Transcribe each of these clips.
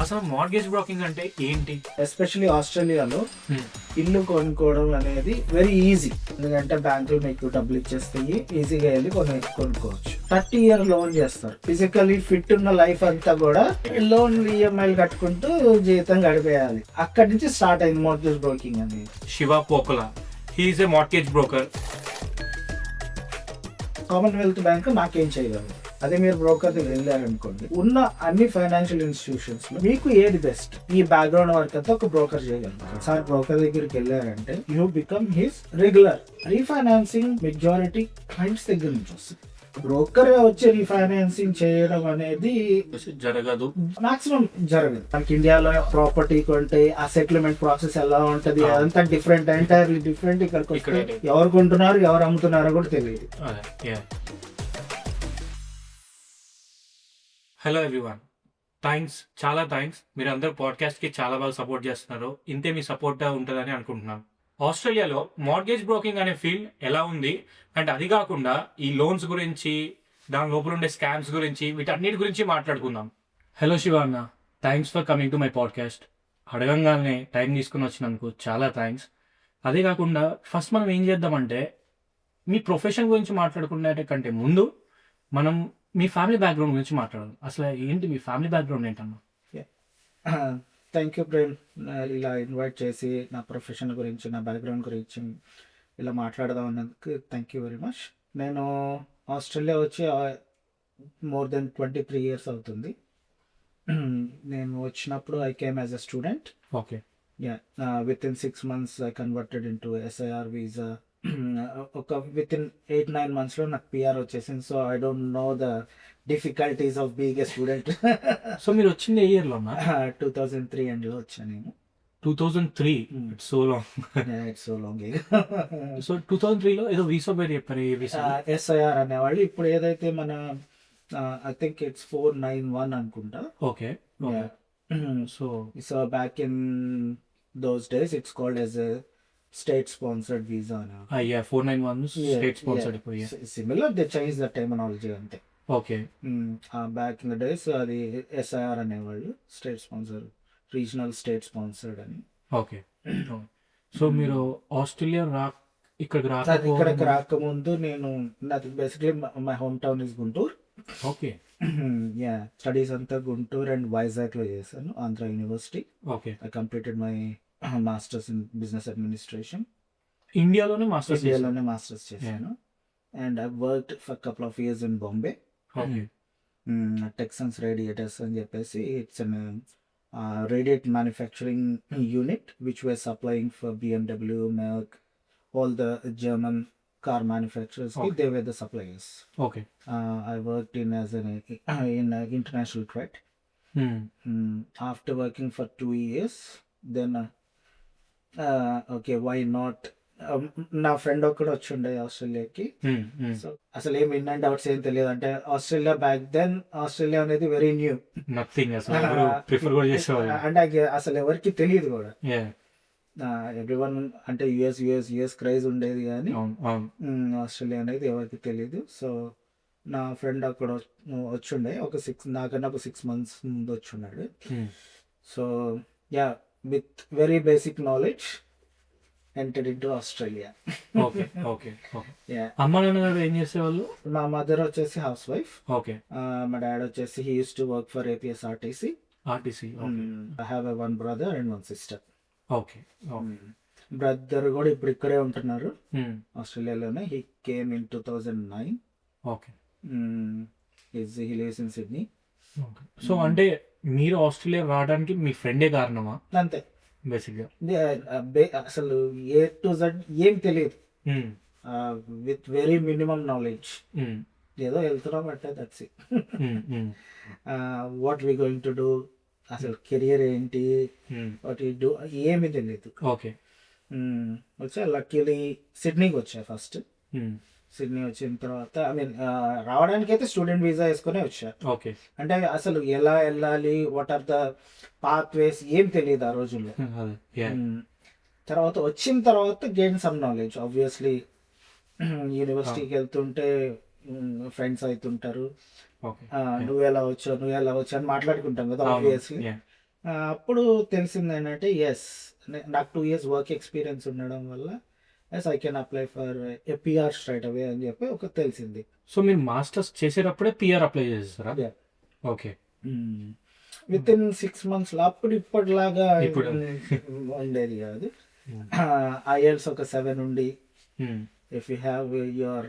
అసలు mortgage broking అంటే ఏంటి? ఎస్పెషల్లీ ఆస్ట్రేలియాలో ఇల్లు కొనుక్కోవడం అనేది వెరీ ఈజీ. ఎందుకంటే బ్యాంకులు మీకు డబ్బులు ఇచ్చేస్తాయి, ఈజీగా వెళ్ళి కొనుక్కోవచ్చు. 30 year లోన్ చేస్తారు. ఫిజికల్లీ ఫిట్ ఉన్న లైఫ్ అంతా కూడా లోన్ ఈఎంఐలు కట్టుకుంటూ జీవితం గడిపేయాలి. అక్కడి నుంచి స్టార్ట్ అయింది మార్గేజ్ బ్రోకింగ్ అనేది. Shiva Pokala, he is a mortgage broker. Commonwealth bank నాకేం చేయగలరు. అదే మీరు బ్రోకర్ దగ్గర వెళ్ళారనుకోండి, ఉన్న అన్ని ఫైనాన్షియల్ ఇన్స్టిట్యూషన్స్ లో మీకు ఏది బెస్ట్, ఈ బ్యాక్గ్రౌండ్ వర్క్ అంతా ఒక బ్రోకర్ చేయగలరు. సార్ బ్రోకర్ దగ్గరికి వెళ్ళారంటే you become his regular. Refinancing majority clients దగ్గర నుంచి వస్తుంది. బ్రోకర్ వచ్చి రీఫైనాన్సింగ్ చేయడం అనేది జరగదు, మాక్సిమం జరగదు. మనకి ఇండియాలో ప్రాపర్టీ కొంటే ఆ సెటిల్మెంట్ ప్రాసెస్ ఎలా ఉంటది, అదంతా డిఫరెంట్, ఎంటైర్లీ డిఫరెంట్. ఇక్కడ ఎవరు కొంటున్నారు ఎవరు అమ్ముతున్నారో కూడా తెలియదు. హలో ఎవ్రీవన్, చాలా థ్యాంక్స్. మీరు అందరూ పాడ్కాస్ట్కి చాలా బాగా సపోర్ట్ చేస్తున్నారు. ఇంతే మీ సపోర్ట్ ఉంటుందని అనుకుంటున్నాను. ఆస్ట్రేలియాలో మార్గేజ్ బ్రోకింగ్ అనే ఫీల్డ్ ఎలా ఉంది అంటే, అది కాకుండా ఈ లోన్స్ గురించి, దాని లోపల ఉండే స్కామ్స్ గురించి, వీటన్నిటి గురించి మాట్లాడుకుందాం. హలో శివ అన్న, thanks for coming to my podcast. అడగంగానే టైం తీసుకుని వచ్చినందుకు చాలా థ్యాంక్స్. అదే కాకుండా ఫస్ట్ మనం ఏం చేద్దామంటే, మీ ప్రొఫెషన్ గురించి మాట్లాడుకునే కంటే ముందు మనం మీ ఫ్యామిలీ బ్యాక్గ్రౌండ్ గురించి మాట్లాడాలి. అసలు ఏంటి మీ ఫ్యామిలీ బ్యాక్గ్రౌండ్ ఏంటన్నా? థ్యాంక్ యూ ప్రేమ్, ఇలా ఇన్వైట్ చేసి నా ప్రొఫెషన్ గురించి, నా బ్యాక్గ్రౌండ్ గురించి ఇలా మాట్లాడదాం అన్నందుకు థ్యాంక్ యూ వెరీ మచ్. నేను ఆస్ట్రేలియా వచ్చి మోర్ దెన్ 23 years అవుతుంది. నేను వచ్చినప్పుడు I came as a student. Okay. Within 6 months I converted in to SIR visa. ఒక విత్ ఇన్ 8-9 months లో నాకు PR వచ్చేసింది. So I don't know the difficulties of being a student. So మీరు వచ్చింది ఏ ఇయర్లో అన్నా? 2003 ఎండ్లో వచ్చాను నేను. 2003? It's so long. It's so long. So 2003లో ఏదో వీసా పేరు చెప్పారు. ఏ వీసా? SIR అనేవాళ్ళు. ఇప్పుడు ఏదైతే మన ఐ థింక్ ఇట్స్ 491 అనుకుంటా. Okay. So back in those days it's called as state sponsored visa. 491 state sponsored. Similar, they changed the terminology ante. Okay. Back in the days అది SIR అనేవాళ్ళు, state sponsor, regional state sponsored అని. Okay. So మీరు Australia ఇక్కడికి రాకముందు నేను, నాది basically my home town is Guntur. Okay. Studies అంతా Guntur and Vizag లో చేశాను, Andhra university. Okay. I completed my masters in business administration. ఇండియాలోనే మాస్టర్స్ చేశాను. And I worked for couple of years in Bombay. Texsons radiators అని చెప్పేసి, it's an radiate manufacturing unit which were supplying for BMW, Merck, all the German car manufacturers. They were the suppliers. Okay. I worked in international trade. After working for 2 years, then okay, why not. నా friend ఒక్కడు వచ్చి ఉండే ఆస్ట్రేలియాకి. So అసలు ఏం in and outs ఏం తెలియదు. అంటే Australia back then, Australia అనేది వెరీ న్యూ, అంటే అసలు ఎవరికి తెలియదు కూడా. ఎవ్రీవన్ అంటే యుఎస్ క్రైజ్ ఉండేది కానీ ఆస్ట్రేలియా అనేది ఎవరికి తెలియదు. సో నా ఫ్రెండ్ అక్కడ వచ్చిండే నాకన్నా ఒక 6 months ముందు వచ్చున్నాడు. So yeah, with very basic knowledge entered into Australia. Okay. అమ్మ నాన్న ఏం చేసేవాళ్ళు? మా మదర్ వచ్చేసి హౌస్ వైఫ్. ఓకే. మా డాడ్ వచ్చేసి he used to work for APSRTC. I have one brother and one sister. Okay. Brother కూడా ఇప్పుడు ఇక్కడే ఉంటున్నారు, ఆస్ట్రేలియాలోనే. he came in 2009. Okay. he lives in Sydney. So అంటే మీరు ఆస్ట్రేలియా రావడానికి మీ ఫ్రెండే కారణమా? అంతే, బేసిక్గా. అసలు A to Z ఏం తెలియదు, విత్ వెరీ మినిమం నాలెడ్జ్. ఏదో వెళ్తున్నాం అంటే that's it. What we going to do, అసలు కెరియర్ ఏంటి, వాట్ యూ డూ, ఏమీ తెలియదు. ఓకే. వచ్చా లక్కీలీ సిడ్నీకి వచ్చా ఫస్ట్. సిడ్నీ వచ్చిన తర్వాత ఐ మీన్ రావడానికి అయితే స్టూడెంట్ వీసా వేసుకునే వచ్చా. ఓకే. అంటే అసలు ఎలా వెళ్ళాలి, వాట్ ఆర్ ద పాత్ వేస్ ఏం తెలియదు ఆ రోజుల్లో. తర్వాత వచ్చిన తర్వాత గెయిన్ సమ్ నాలెడ్జ్. ఆబ్వియస్లీ యూనివర్సిటీకి వెళ్తుంటే ఫ్రెండ్స్ అవుతుంటారు, నువ్వు ఎలా వచ్చావు అని మాట్లాడుకుంటాం కదా ఆబ్వియస్లీ. అప్పుడు తెలిసింది ఏంటంటే ఎస్, నాకు 2 years వర్క్ ఎక్స్పీరియన్స్ ఉండడం వల్ల yes I can apply for PR straight away అని చెప్పి ఒక తెలిసింది. సో మీరు మాస్టర్స్ చేసేటప్పుడే పిఆర్ అప్లై చేసేసారా? ఓకే. విత్ ఇన్ 6 months అప్పుడు ఇప్పటిలాగా ఇప్పుడు ఉండేది కాదు. ఐఎల్స్ ఒక 7 ఉండి, ఇఫ్ యూ హ్యావ్ యువర్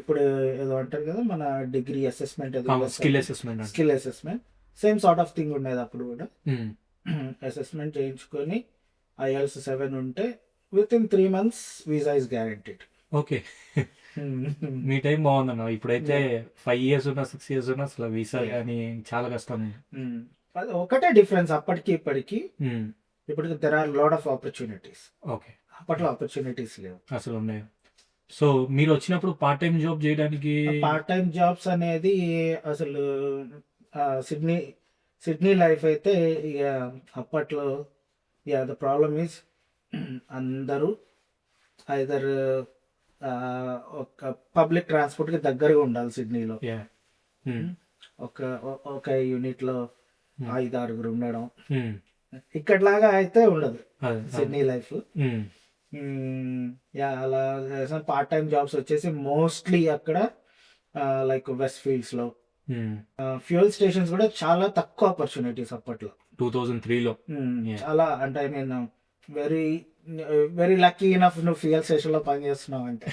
ఇప్పుడు ఏదో అంటారు కదా మన degree assessment, skill assessment, skill assessment same sort of thing ఉండేది అప్పుడు కూడా. అసెస్మెంట్ చేయించుకొని ఐఎల్స్ 7 ఉంటే with in 3 months visa is guaranteed. Okay. Me time బాగుందన్న. ఇప్పుడైతే 5 years ఉన్నా 6 years ఉన్నా అసలు వీసా కానీ చాలా కష్టం. అది ఒకటే డిఫరెన్స్ అప్పటికి ఇప్పటికి. ఇప్పటికి there are lot of opportunities. Okay. అప్పట్లో ఆపర్చునిటీస్ లేవు అసలు ఉన్నాయి. సో మీరు వచ్చినప్పుడు పార్ట్ టైం జాబ్ చేయడానికి పార్ట్ టైం జాబ్స్ అనేది అసలు సిడ్నీ లైఫ్ అయితే ఇక అప్పట్లో ద ప్రాబ్లమ్ ఈజ్ అందరూ ఐదర్ ఒక పబ్లిక్ ట్రాన్స్పోర్ట్కి దగ్గరగా ఉండాలి సిడ్నీలో. ఒక యూనిట్లో 5-6 ఉండడం, ఇక్కడలాగా అయితే ఉండదు సిడ్నీ లైఫ్. అలా పార్ట్ టైం జాబ్స్ వచ్చేసి మోస్ట్లీ అక్కడ లైక్ వెస్ట్ ఫీల్డ్స్ లో, ఫ్యూయల్ స్టేషన్స్ కూడా చాలా తక్కువ ఆపర్చునిటీస్ అప్పట్లో 2003లో. చాలా అంటే నేను వెరీ వెరీ లక్కీ ఇనఫ్ నువ్వు ఫ్యూయల్ స్టేషన్ లో పనిచేస్తున్నావు అంటే.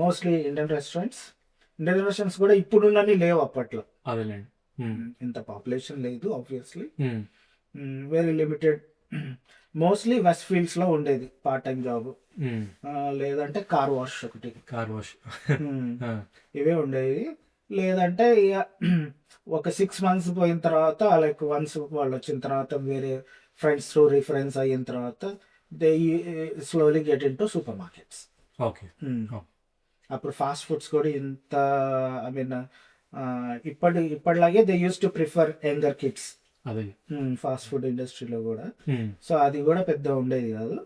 మోస్ట్లీ ఇండియన్ రెస్టారెంట్స్ కూడా ఇప్పుడున్నని లేవు అప్పట్లో. అదేలేండి. ఇంత పాపులేషన్ లేదు obviously, very limited. Mostly west fields లో ఉండేది పార్ట్ టైం జాబ్, లేదంటే కార్ వాష్ ఒకటి, ఇవే ఉండేవి. లేదంటే ఇక ఒక 6 months పోయిన తర్వాత లైక్ వన్స్ వాళ్ళు వచ్చిన తర్వాత వేరే ఫ్రెండ్స్ త్రూ రిఫరెన్స్ అయిన తర్వాత they slowly get in to supermarkets. Okay. అప్పుడు ఫాస్ట్ ఫుడ్స్ కూడా ఇంత ఐ మీన్ ఇప్పటిలాగే they use to prefer younger kids fast food ఇండస్ట్రీలో కూడా. సో అది కూడా పెద్ద ఉండేది కాదు,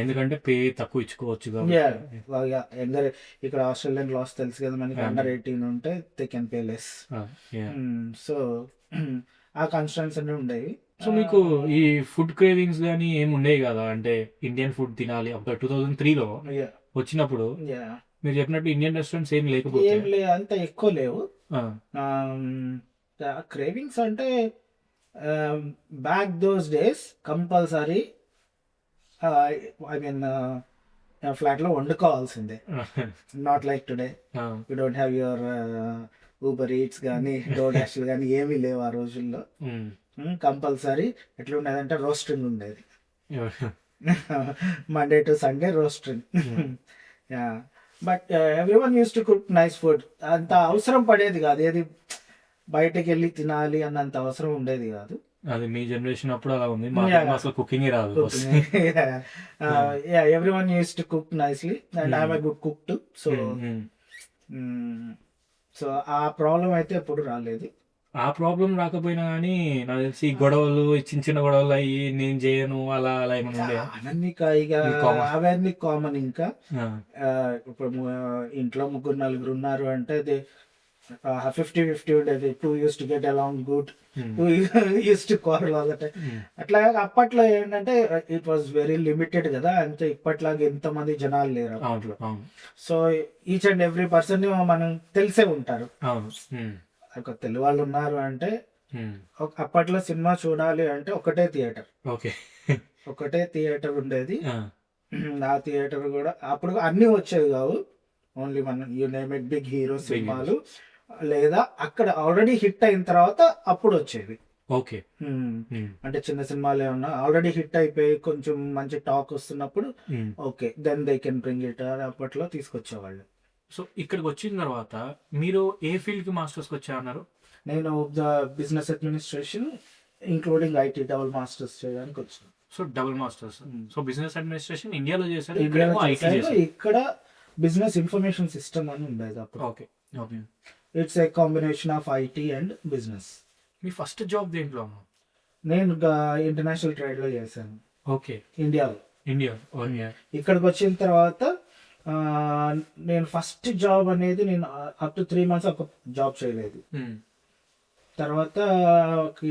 ఎందుకంటే పే తక్కువ ఇచ్చుకోవచ్చు. యంగర్ ఇక్కడ ఆస్ట్రేలియన్ లాస్ తెలుసు కదా మనకి, అండర్ 18 ఉంటే they can pay less. So ఆ కన్స్ట్రన్స్ అన్ని ఉండేవి. సో మీకు ఈ ఫుడ్ క్రేవింగ్స్ కానీ ఏమి ఉండేవి కదా, అంటే ఇండియన్ ఫుడ్ తినాలి అప్పుడు 2003లో వచ్చినప్పుడు మీరు చెప్పినట్టు ఇండియన్ రెస్టారెంట్స్ ఏం లేకపోతే అంత ఎక్కువ లేవు. క్రేవింగ్స్ అంటే back those days compulsory I mean ఫ్లాట్లో వండుకోవాల్సిందే. Not like today, you don't have your Uber Eats కానీ డోడాష్ కానీ ఏమీ లేవు ఆ రోజుల్లో. కంపల్సరీ ఎట్లా ఉండేదంటే రోస్టింగ్ ఉండేది, Monday to Sunday roasting. But everyone use to cook nice food. అంత అవసరం పడేది కాదు, ఏది బయటకు వెళ్ళి తినాలి అన్నంత అవసరం ఉండేది కాదు. అది మీ జనరేషన్ అప్పుడు అలా ఉంది, అసలు కుకింగ్ రాదు. Everyone use to cook nicely and I'm a good cook to. So ఆ ప్రాబ్లం అయితే ఎప్పుడు రాలేదు. ఆ ప్రాబ్లం రాకపోయినా కానీ నాకు తెలిసి గొడవలు చిన్న చిన్న గొడవలు అయ్యి నేను చేయను అలా అలా ఏమైనా ఉండే అవన్నీ కామన్. ఇంకా ఇప్పుడు ఇంట్లో 3-4 ఉన్నారు అంటే 50-50 ఉండేది. 2 used to get along good, 2 used to quarrel all the time. అట్లా అప్పట్లో ఏంటంటే ఇట్ వాజ్ వెరీ లిమిటెడ్ కదా, అంటే ఇప్పట్లాగా ఎంతమంది జనాలు లేరు. So each and every person మనం తెలిసే ఉంటారు. ఒక తెలుగు వాళ్ళు ఉన్నారు అంటే అప్పట్లో సినిమా చూడాలి అంటే ఒకటే థియేటర్ ఉండేది. ఆ థియేటర్ కూడా అప్పుడు అన్ని వచ్చేవి కావు, ఓన్లీ మన you name it big hero సినిమాలు, లేదా అక్కడ ఆల్రెడీ హిట్ అయిన తర్వాత అప్పుడు వచ్చేవి. ఓకే. అంటే చిన్న సినిమాలు ఏమన్నా ఆల్రెడీ హిట్ అయిపోయి కొంచెం మంచి టాక్ వస్తున్నప్పుడు okay then they can bring it, అప్పట్లో తీసుకొచ్చేవాళ్ళు. సో ఇక్కడికి వచ్చిన తర్వాత మీరు ఏ ఫీల్డ్కి మాస్టర్స్కి వచ్చారన్నారు? నేను business administration including IT double masters చేయడానికి వచ్చాను. So double masters. So business administration ఇండియాలో చేశారు, ఇక్కడ బిజినెస్ ఇన్ఫర్మేషన్ సిస్టమ్ అని ఉండేది అప్పుడు. Okay. It's a combination of IT and business. Me first job దేంట్లో? నేను ఇంటర్నేషనల్ ట్రేడ్ లో చేశాను. ఓకే. ఇండియాలో. ఇక్కడికి వచ్చిన తర్వాత నేను ఫస్ట్ జాబ్ అనేది నేను అప్ టు 3 months ఒక జాబ్ చేయలేదు. తర్వాత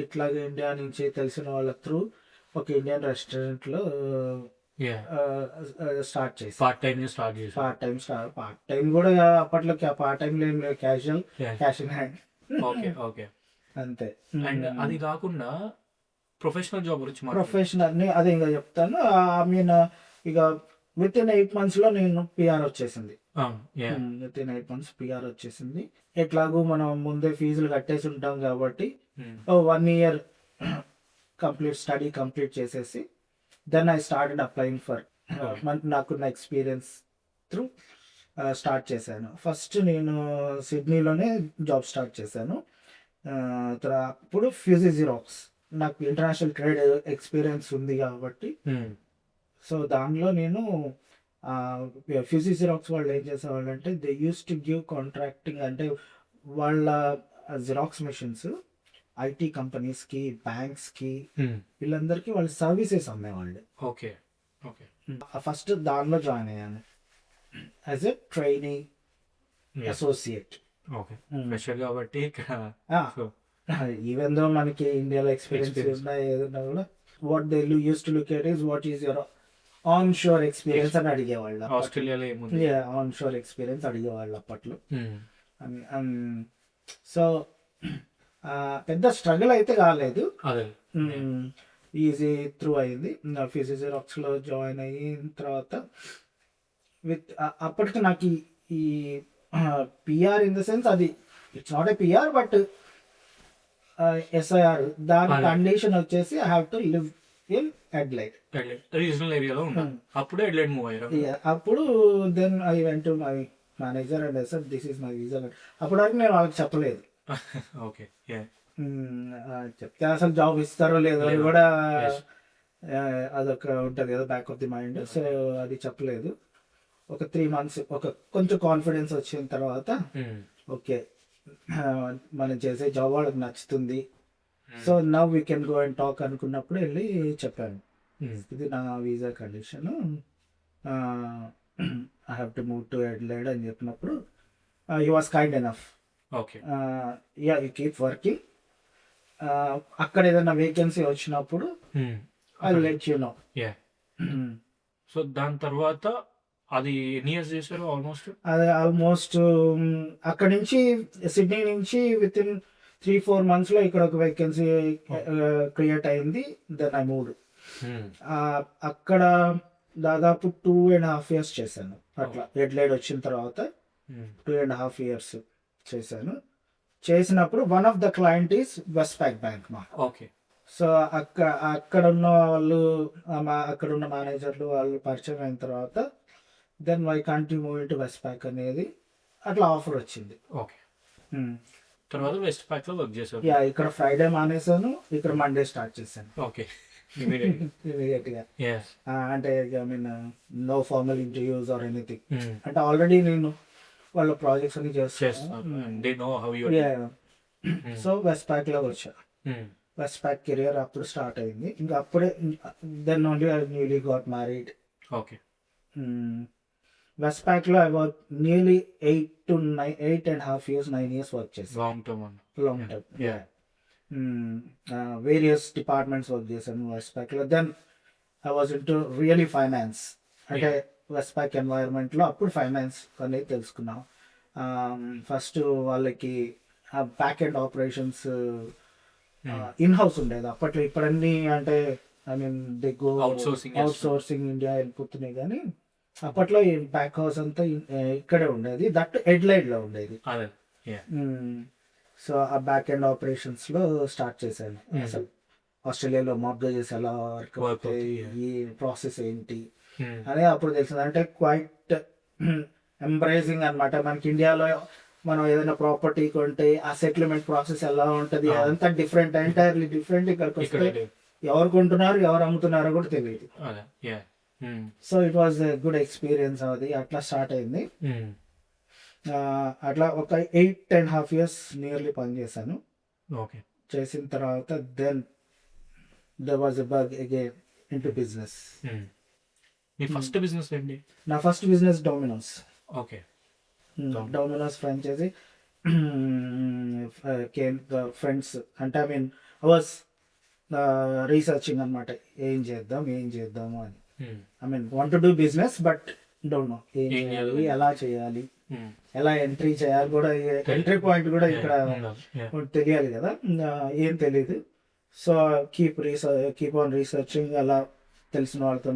ఇట్లాగే ఇండియా నుంచి తెలిసిన వాళ్ళ త్రూ ఒక ఇండియన్ రెస్టారెంట్లో స్టార్ట్ చేసి పార్ట్ టైం స్టార్ట్ చేసి పార్ట్ టైం కూడా అప్పట్లో పార్ట్ టైం ఏం లేదు, casual cash in hand okay okay. అంతే. అండ్ అది కాకుండా ప్రొఫెషనల్ జాబ్ గురించి ప్రొఫెషనల్ అదే ఇంకా చెప్తాను. ఐ మీన్ ఇక విత్ ఇన్ 8 months లో నేను పిఆర్ వచ్చేసింది. విత్ ఇన్ 8 months పిఆర్ వచ్చేసింది. ఎట్లాగూ మనం ముందే ఫీజులు కట్టేసి ఉంటాం కాబట్టి 1 year స్టడీ కంప్లీట్ చేసేసి then I started applying for నాకున్న ఎక్స్పీరియన్స్ త్రూ స్టార్ట్ చేశాను. ఫస్ట్ నేను సిడ్నీలోనే జాబ్ స్టార్ట్ చేశాను. అప్పుడు ఫ్యూజీ జిరాక్స్ నాకు ఇంటర్నేషనల్ ట్రేడ్ ఎక్స్పీరియన్స్ ఉంది కాబట్టి సో దానిలో నేను ఫ్యూజీ జిరాక్స్ వాళ్ళు ఏం చేసేవాళ్ళు అంటే they use to give contracting, అంటే వాళ్ళ జిరాక్స్ మెషిన్స్ ఐటీ కంపెనీస్కి, బ్యాంక్స్కి, వీళ్ళందరికీ వాళ్ళ సర్వీసెస్ అమ్మేవాళ్ళు. Okay okay. ఫస్ట్ దానిలో జాయిన్ అయ్యాను as a training associate. Okay, fresher కాబట్టి ఈవెన్ దో మనకి ఇండియాలో ఎక్స్పీరియన్స్ ఉన్నా ఏదన్నా కూడా what they use to look at is what is your onshore experience అని అడిగేవాళ్ళు. ఆస్ట్రేలియాలో ఏముంది ఆన్ షోర్ ఎక్స్పీరియన్స్ అడిగేవాళ్ళు అప్పట్లో. సో పెద్ద స్ట్రగుల్ అయితే కాలేదు, ఈజీ త్రూ అయింది. ఫ్యూజీ జిరాక్స్లో జాయిన్ అయిన తర్వాత విత్ అప్పటికి నాకు ఈ పిఆర్ ఇన్ ద సెన్స్ అది it's not a PR but SIR, దాని కండిషన్ వచ్చేసి I have to live in Adelaide, regional ఏరియాలో ఉన్నాను. అప్పుడే అడ్లైడ్ మూవ్ అయ్యారు. అప్పుడు then I went to my manager and I said this is my visa. అప్పటి వరకు నేను వాళ్ళకి చెప్పలేదు. ఓకే, చెప్తే అసలు జాబ్ ఇస్తారో లేదో అని కూడా అదొక ఉంటుంది కదా back of the mind. So అది చెప్పలేదు. ఒక 3 months కొంచెం కాన్ఫిడెన్స్ వచ్చిన తర్వాత ఓకే మనం చేసే జాబ్ వాళ్ళకి నచ్చుతుంది, so now we can go and talk అనుకున్నప్పుడు వెళ్ళి చెప్పాను ఇది నా visa condition, I have to move to Adelaide అని చెప్పినప్పుడు he was kind enough. Okay, yeah you keep working, అక్కడ ఏదైనా వేకెన్సీ వచ్చినప్పుడు I will let you know. So దాని తర్వాత అది ఎన్ని ఇయర్స్ చేశారు? అది ఆల్మోస్ట్ అక్కడ నుంచి సిడ్నీ నుంచి విత్ ఇన్ 3-4 months లో ఇక్కడ ఒక వేకెన్సీ క్రియేట్ అయింది. Then I moved. అక్కడ దాదాపు 2.5 years చేశాను. అట్లా అడ్లైడ్ వచ్చిన తర్వాత 2.5 years చేశాను. చేసినప్పుడు one of the client is Westpac bank మా. ఓకే. సో అక్కడ ఉన్న వాళ్ళు అక్కడ ఉన్న మేనేజర్లు వాళ్ళు పరిచయం అయిన తర్వాత then why can't you move into Westpac అనేది అట్లా ఆఫర్ వచ్చింది. ఓకే, తర్వాత వెస్ట్పాక్ లో వర్క్ చేశారు. యా, ఇక్కడ ఫ్రైడే మానేసాను, ఇక్కడ మండే స్టార్ట్ చేశాను. ఓకే, ఇమీడియట్ గా. అంటే I mean no formal interviews or anything. అంటే ఆల్రెడీ నేను వాళ్ళ ప్రాజెక్ట్స్ అన్ని చేస్తాను. సో వెస్ట్పాక్ లో వచ్చా. వెస్ట్పాక్ కెరియర్ అప్పుడు స్టార్ట్ అయింది. ఇంకా అప్పుడే then only I newly got married. Okay. Westpac లో I work nearly 8.5 years 9 years work చేశాను. Long term. Various departments work చేశాను వెస్ట్పాక్ లో. Then I was into really finance. అంటే వెస్ట్పాక్ ఎన్వైరన్మెంట్ లో అప్పుడు ఫైనాన్స్ అనేది తెలుసుకున్నాం. ఫస్ట్ వాళ్ళకి back end operations in house ఉండేది అప్పట్లో. ఇప్పుడన్నీ అంటే I mean they go out sourcing India వెళ్ళిపోతున్నాయి, కానీ అప్పట్లో ఈ బ్యాక్ హౌస్ అంతా ఇక్కడే ఉండేది. దట్ అడ్లైడ్ లో ఉండేది. సో ఆ బ్యాక్ ఎండ్ ఆపరేషన్స్ లో స్టార్ట్ చేశాను. అసలు ఆస్ట్రేలియాలో మార్గేజెస్ ఎలా వర్క్ అవుతాయి, ఈ ప్రాసెస్ ఏంటి అని అప్పుడు తెలిసింది. అంటే క్వైట్ ఎంబ్రేసింగ్ అనమాట. మనకి ఇండియాలో మనం ఏదైనా ప్రాపర్టీ కొంటే ఆ సెటిల్మెంట్ ప్రాసెస్ ఎలా ఉంటుంది అదంతా డిఫరెంట్, ఎంటైర్లీ డిఫరెంట్. ఇక్కడికి వస్తే ఎవరు కొంటున్నారు ఎవరు అమ్ముతున్నారో కూడా తెలియదు. So it was a good experience. అది అట్లా స్టార్ట్ అయింది. అట్లా ఒక 8.5 years నియర్లీ పనిచేశాను. ఓకే. చేసిన తర్వాత then there was a bug again into business. మీ ఫస్ట్ బిజినెస్ ఏంటి? నా first business Domino's. Okay. Domino's franchise came the friends అంటే I mean I was researching అనమాట, ఏం చేద్దాము అని. I mean want to do business but don't know ఏం ఏం చేయాలి, చేయాలి? ఎలా చేయాలి, ఎలా ఎంట్రీ చేయాలి కూడా, ఎంట్రీ పాయింట్ కూడా ఇక్కడ తెలియాలి కదా, ఏం తెలియదు. సో కీప్ ఆన్ రీసెర్చింగ్, అలా తెలిసిన వాళ్ళతో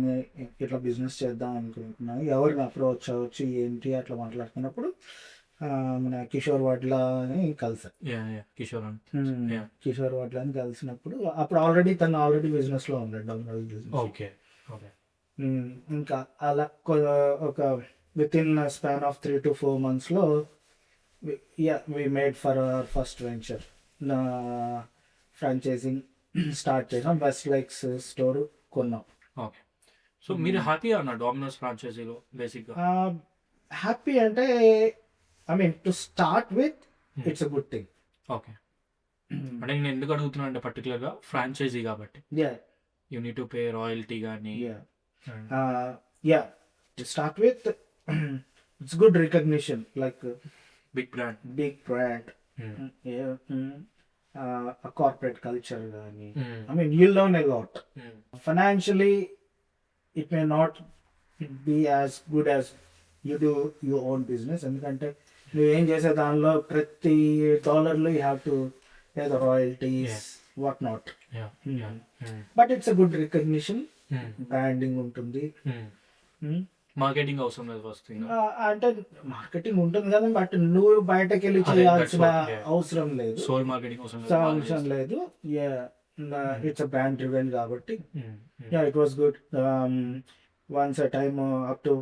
ఇట్లా బిజినెస్ చేద్దాం అనుకుంటున్నాను, ఎవరిని అప్రోచ్ అవ్వచ్చు ఏంటి అట్లా మాట్లాడుతున్నప్పుడు మన కిషోర్ వాడ్లా అని కలిసాను. కిషోర్ Yeah. కిషోర్ వాడ్లా అని కలిసినప్పుడు అప్పుడు ఆల్రెడీ బిజినెస్ లో ఉన్నాడు, డొమినోస్ బిజినెస్. ఓకే ఓకే ఇంకా అలా ఒక within span of 3 to 4 months లో we made for our first venture, franchising start చేసాం. వెస్ట్ లైక్స్ స్టోర్ కొన్నాం. ఓకే సో మీరు హ్యాపీ అన్న డామినోస్ ఫ్రాంచైజీలో బేసిక్గా? హ్యాపీ అంటే I mean to start with it's a good thing. Okay అంటే నేను ఎందుకు అడుగుతున్నా అంటే పర్టికులర్గా ఫ్రాంచైజీ కాబట్టి you need to pay royalty కానీ. To start with it's good recognition, like big brand corporate culture కానీ, I mean you learn a lot. Financially, it may not be as good as you do your own business. ఎందుకంటే నువ్వు ఏం చేసే దానిలో ప్రతి డాలర్లో you have to pay the royalties what not. But it's a good recognition, branding ఉంటుంది. Marketing అవసరం లేదు ఫస్ట్. అంటే మార్కెటింగ్ ఉంటుంది కదా, బట్ నువ్వు బయటకు వెళ్ళి చేయాల్సిన అవసరం లేదు, సోల్ మార్కెటింగ్ అవసరం లేదు. It's a brand driven కాబట్టి it was good. Once a time up to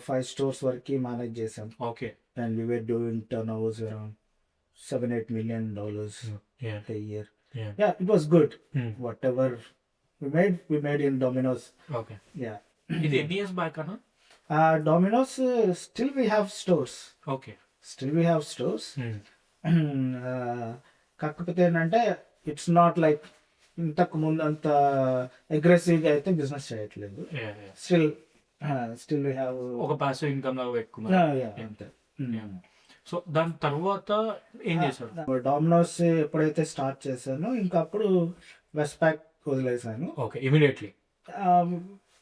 5 stores వరకు మేనేజ్ చేసాం. Okay and we were doing turnovers around $7-8 million a year. It was good. Whatever we made in Domino's. Okay ఇది ఎన్ని years back అన్న? Domino's, still we have stores. Okay కాకపోతే ఏంటంటే it's not like ఇంతకు ముందు అంత అగ్రెసివ్గా అయితే బిజినెస్ చేయట్లేదు. స్టిల్ వీ హ్యావ్ ఒక పాసివ్ ఇన్కమ్ లాగా పెట్టుకున్నారు అంతే. సో దాని తర్వాత ఏం చేశారు? డామినోస్ ఎప్పుడైతే స్టార్ట్ చేశానో ఇంకా అప్పుడు వెస్ట్ ప్యాక్ వదిలేసాను. ఓకే ఇమీడియట్లీ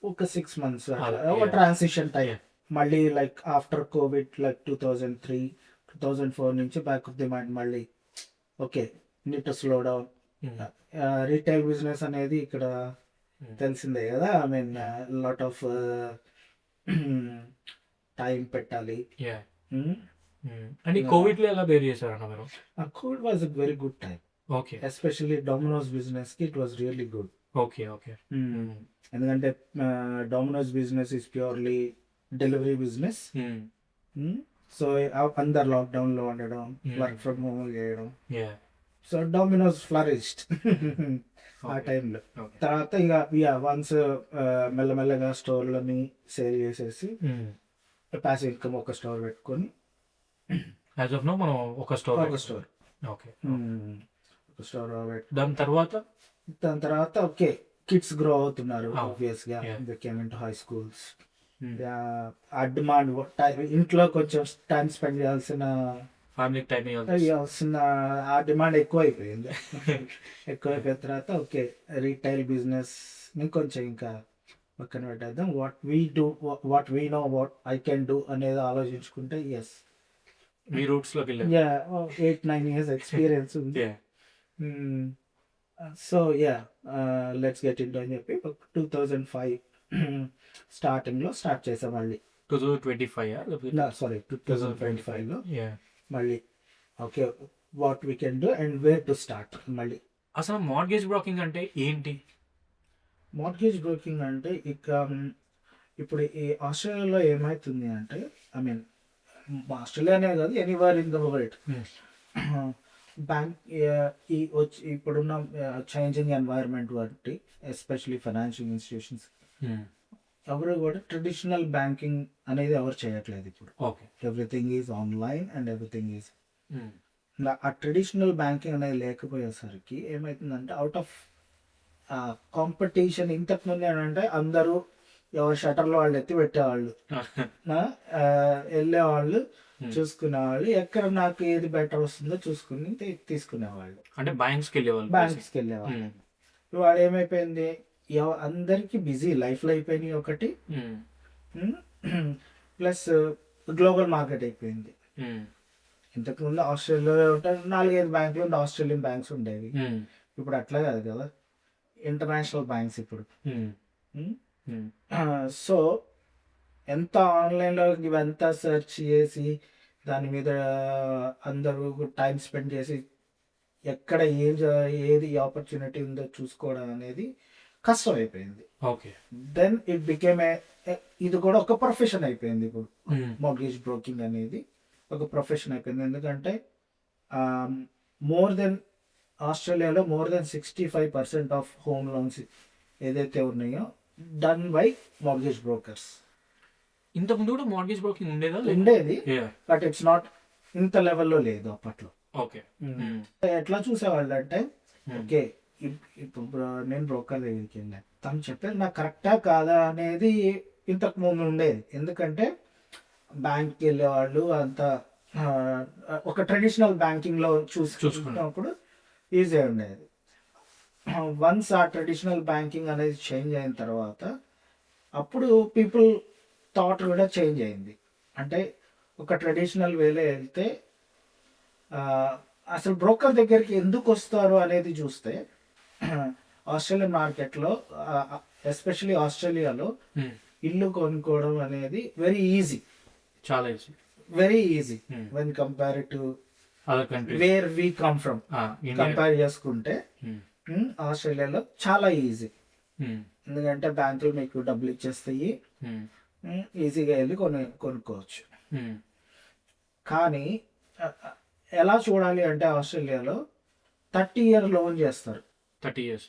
ఒక 6 months అలా, ఒక ట్రాన్సిషన్ టైం. మళ్ళీ లైక్ ఆఫ్టర్ కోవిడ్, లైక్ 2003-2004 నుంచి బ్యాక్ ఆఫ్ ది మైండ్ మళ్ళీ okay need to slow down. Retail business అనేది ఇక్కడ తెలిసిందే కదా, I mean lot of time పెట్టాలి. అండ్ కోవిడ్ లో ఎలా బేర్ చేశారన్న మీరు? Covid was a very good time, okay especially Domino's business కి it was really good. Okay okay ఎందుకంటే Domino's business is purely delivery business. So అందరు lockdown లో ఉండడం, వర్క్ ఫ్రమ్ హోమ్ చేయడం, సో డొమినోస్ ఫ్లరిష్డ్ ఆ టైంలో. తర్వాత ఇక వన్స్ మెల్లమెల్లగా స్టోర్లని సేల్ చేసేసి ప్యాసివ్ ఇన్కమ్ ఒక స్టోర్ పెట్టుకొని యాజ్ ఆఫ్ నో మనం ఒక స్టోర్ ఓకే దాని తర్వాత ఓకే కిడ్స్ గ్రో అవుతున్నారు, ఆబ్వియస్ గా they came into high schools. ఆ డిమాండ్ ఇంట్లో కొంచెం టైం స్పెండ్ చేయాల్సిన ఆ డిమాండ్ ఎక్కువైపోయింది. ఎక్కువైపోయిన తర్వాత ఓకే రీటైల్ బిజినెస్ కొంచెం ఇంకా పక్కన పెట్టేద్దాం, what we know what I can do అనేది ఆలోచించుకుంటే ఎస్ మీ రూట్స్ లోకి 8-9 years ఎక్స్పీరియన్స్ ఉంది. సో లెట్స్ గెట్ ఇన్ అని చెప్పి 2005 స్టార్టింగ్ లో స్టార్ట్ చేసాం. మళ్ళీ 2025 లో మళ్ళీ okay what we can do and where to start. మళ్ళీ అసలు మార్గేజ్ బ్రోకింగ్ అంటే ఏంటి? మార్గేజ్ బ్రోకింగ్ అంటే ఇక ఇప్పుడు ఈ ఆస్ట్రేలియాలో ఏమవుతుంది అంటే, ఐ మీన్ ఆస్ట్రేలియానే కాదు anywhere in the world, bank ఇప్పుడున్న చేంజింగ్ ఎన్వైరన్మెంట్ బట్టి ఎస్పెషలీ ఫైనాన్షియల్ ఇన్స్టిట్యూషన్స్ ఎవరు కూడా ట్రెడిషనల్ బ్యాంకింగ్ అనేది ఎవరు చేయట్లేదు ఇప్పుడు. Everything is online and everything is ఆ ట్రెడిషనల్ బ్యాంకింగ్ అనేది లేకపోయేసరికి ఏమవుతుందంటే అవుట్ ఆఫ్ కాంపిటీషన్. ఇంతకుముందు ఏంటంటే అందరూ ఎవరి షటర్లో వాళ్ళు ఎత్తి పెట్టేవాళ్ళు, వెళ్ళేవాళ్ళు చూసుకునేవాళ్ళు. ఎక్కడ నాకు ఏది బెటర్ వస్తుందో చూసుకుని తీసుకునేవాళ్ళు. అంటే బ్యాంక్స్కి వెళ్ళేవాళ్ళు. బ్యాంక్స్కి వెళ్ళేవాళ్ళు. ఇవాళ ఏమైపోయింది, అందరికి బిజీ లైఫ్లో అయిపోయినాయి ఒకటి, ప్లస్ గ్లోబల్ మార్కెట్ అయిపోయింది. ఇంతకుముందు ఆస్ట్రేలియాలో 4-5 బ్యాంకులు ఉండే, ఆస్ట్రేలియన్ బ్యాంక్స్ ఉండేవి. ఇప్పుడు అట్లా కాదు కదా, ఇంటర్నేషనల్ బ్యాంక్స్ ఇప్పుడు. సో ఎంత ఆన్లైన్లో ఇవంతా సెర్చ్ చేసి దాని మీద అందరూ టైం స్పెండ్ చేసి ఎక్కడ ఏది ఆపర్చునిటీ ఉందో చూసుకోవడం అనేది కష్టం అయిపోయింది. ఓకే. దెన్ ఇట్ బికేమ్ ఇది కూడా ఒక ప్రొఫెషన్ అయిపోయింది. ఇప్పుడు మార్గేజ్ బ్రోకింగ్ అనేది ఒక ప్రొఫెషన్ అయిపోయింది. ఎందుకంటే ఆస్ట్రేలియాలో more than 65% of home loans ఏదైతే ఉన్నాయో డన్ బై మార్గేజ్ బ్రోకర్స్. ఇంతకుముందు కూడా మార్గేజ్ బ్రోకింగ్ ఉండేది, బట్ ఇట్స్ నాట్ ఇంత లెవెల్లో లేదు అప్పట్లో. ఓకే. ఎట్లా చూసేవాళ్ళు అంటే, ఓకే ఇప్పుడు నేను బ్రోకర్ దగ్గరికి వెళ్ళాను, తను చెప్పేది నాకు కరెక్టా కాదా అనేది ఇంతకు ముందు ఉండేది. ఎందుకంటే బ్యాంక్కి వెళ్ళేవాళ్ళు అంతా ఒక ట్రెడిషనల్ బ్యాంకింగ్లో చూసుకున్నప్పుడు ఈజీ ఉండేది. వన్స్ ఆ ట్రెడిషనల్ బ్యాంకింగ్ అనేది చేంజ్ అయిన తర్వాత అప్పుడు పీపుల్ థాట్ కూడా చేంజ్ అయింది. అంటే ఒక ట్రెడిషనల్ వేలో వెళ్తే అసలు బ్రోకర్ దగ్గరికి ఎందుకు వస్తారు అనేది చూస్తే, ఆస్ట్రేలియన్ మార్కెట్లో ఎస్పెషల్లీ ఆస్ట్రేలియాలో ఇల్లు కొనుక్కోవడం అనేది వెరీ ఈజీ, చాలా easy, very easy when compare to where we come from. Compare చేసుకుంటే ఆస్ట్రేలియాలో చాలా ఈజీ. ఎందుకంటే బ్యాంకులు మీకు డబ్బులు ఇచ్చేస్తాయి, ఈజీగా వెళ్ళి కొనుక్కోవచ్చు. కానీ ఎలా చూడాలి అంటే ఆస్ట్రేలియాలో 30 year లోన్ చేస్తారు. 30 years,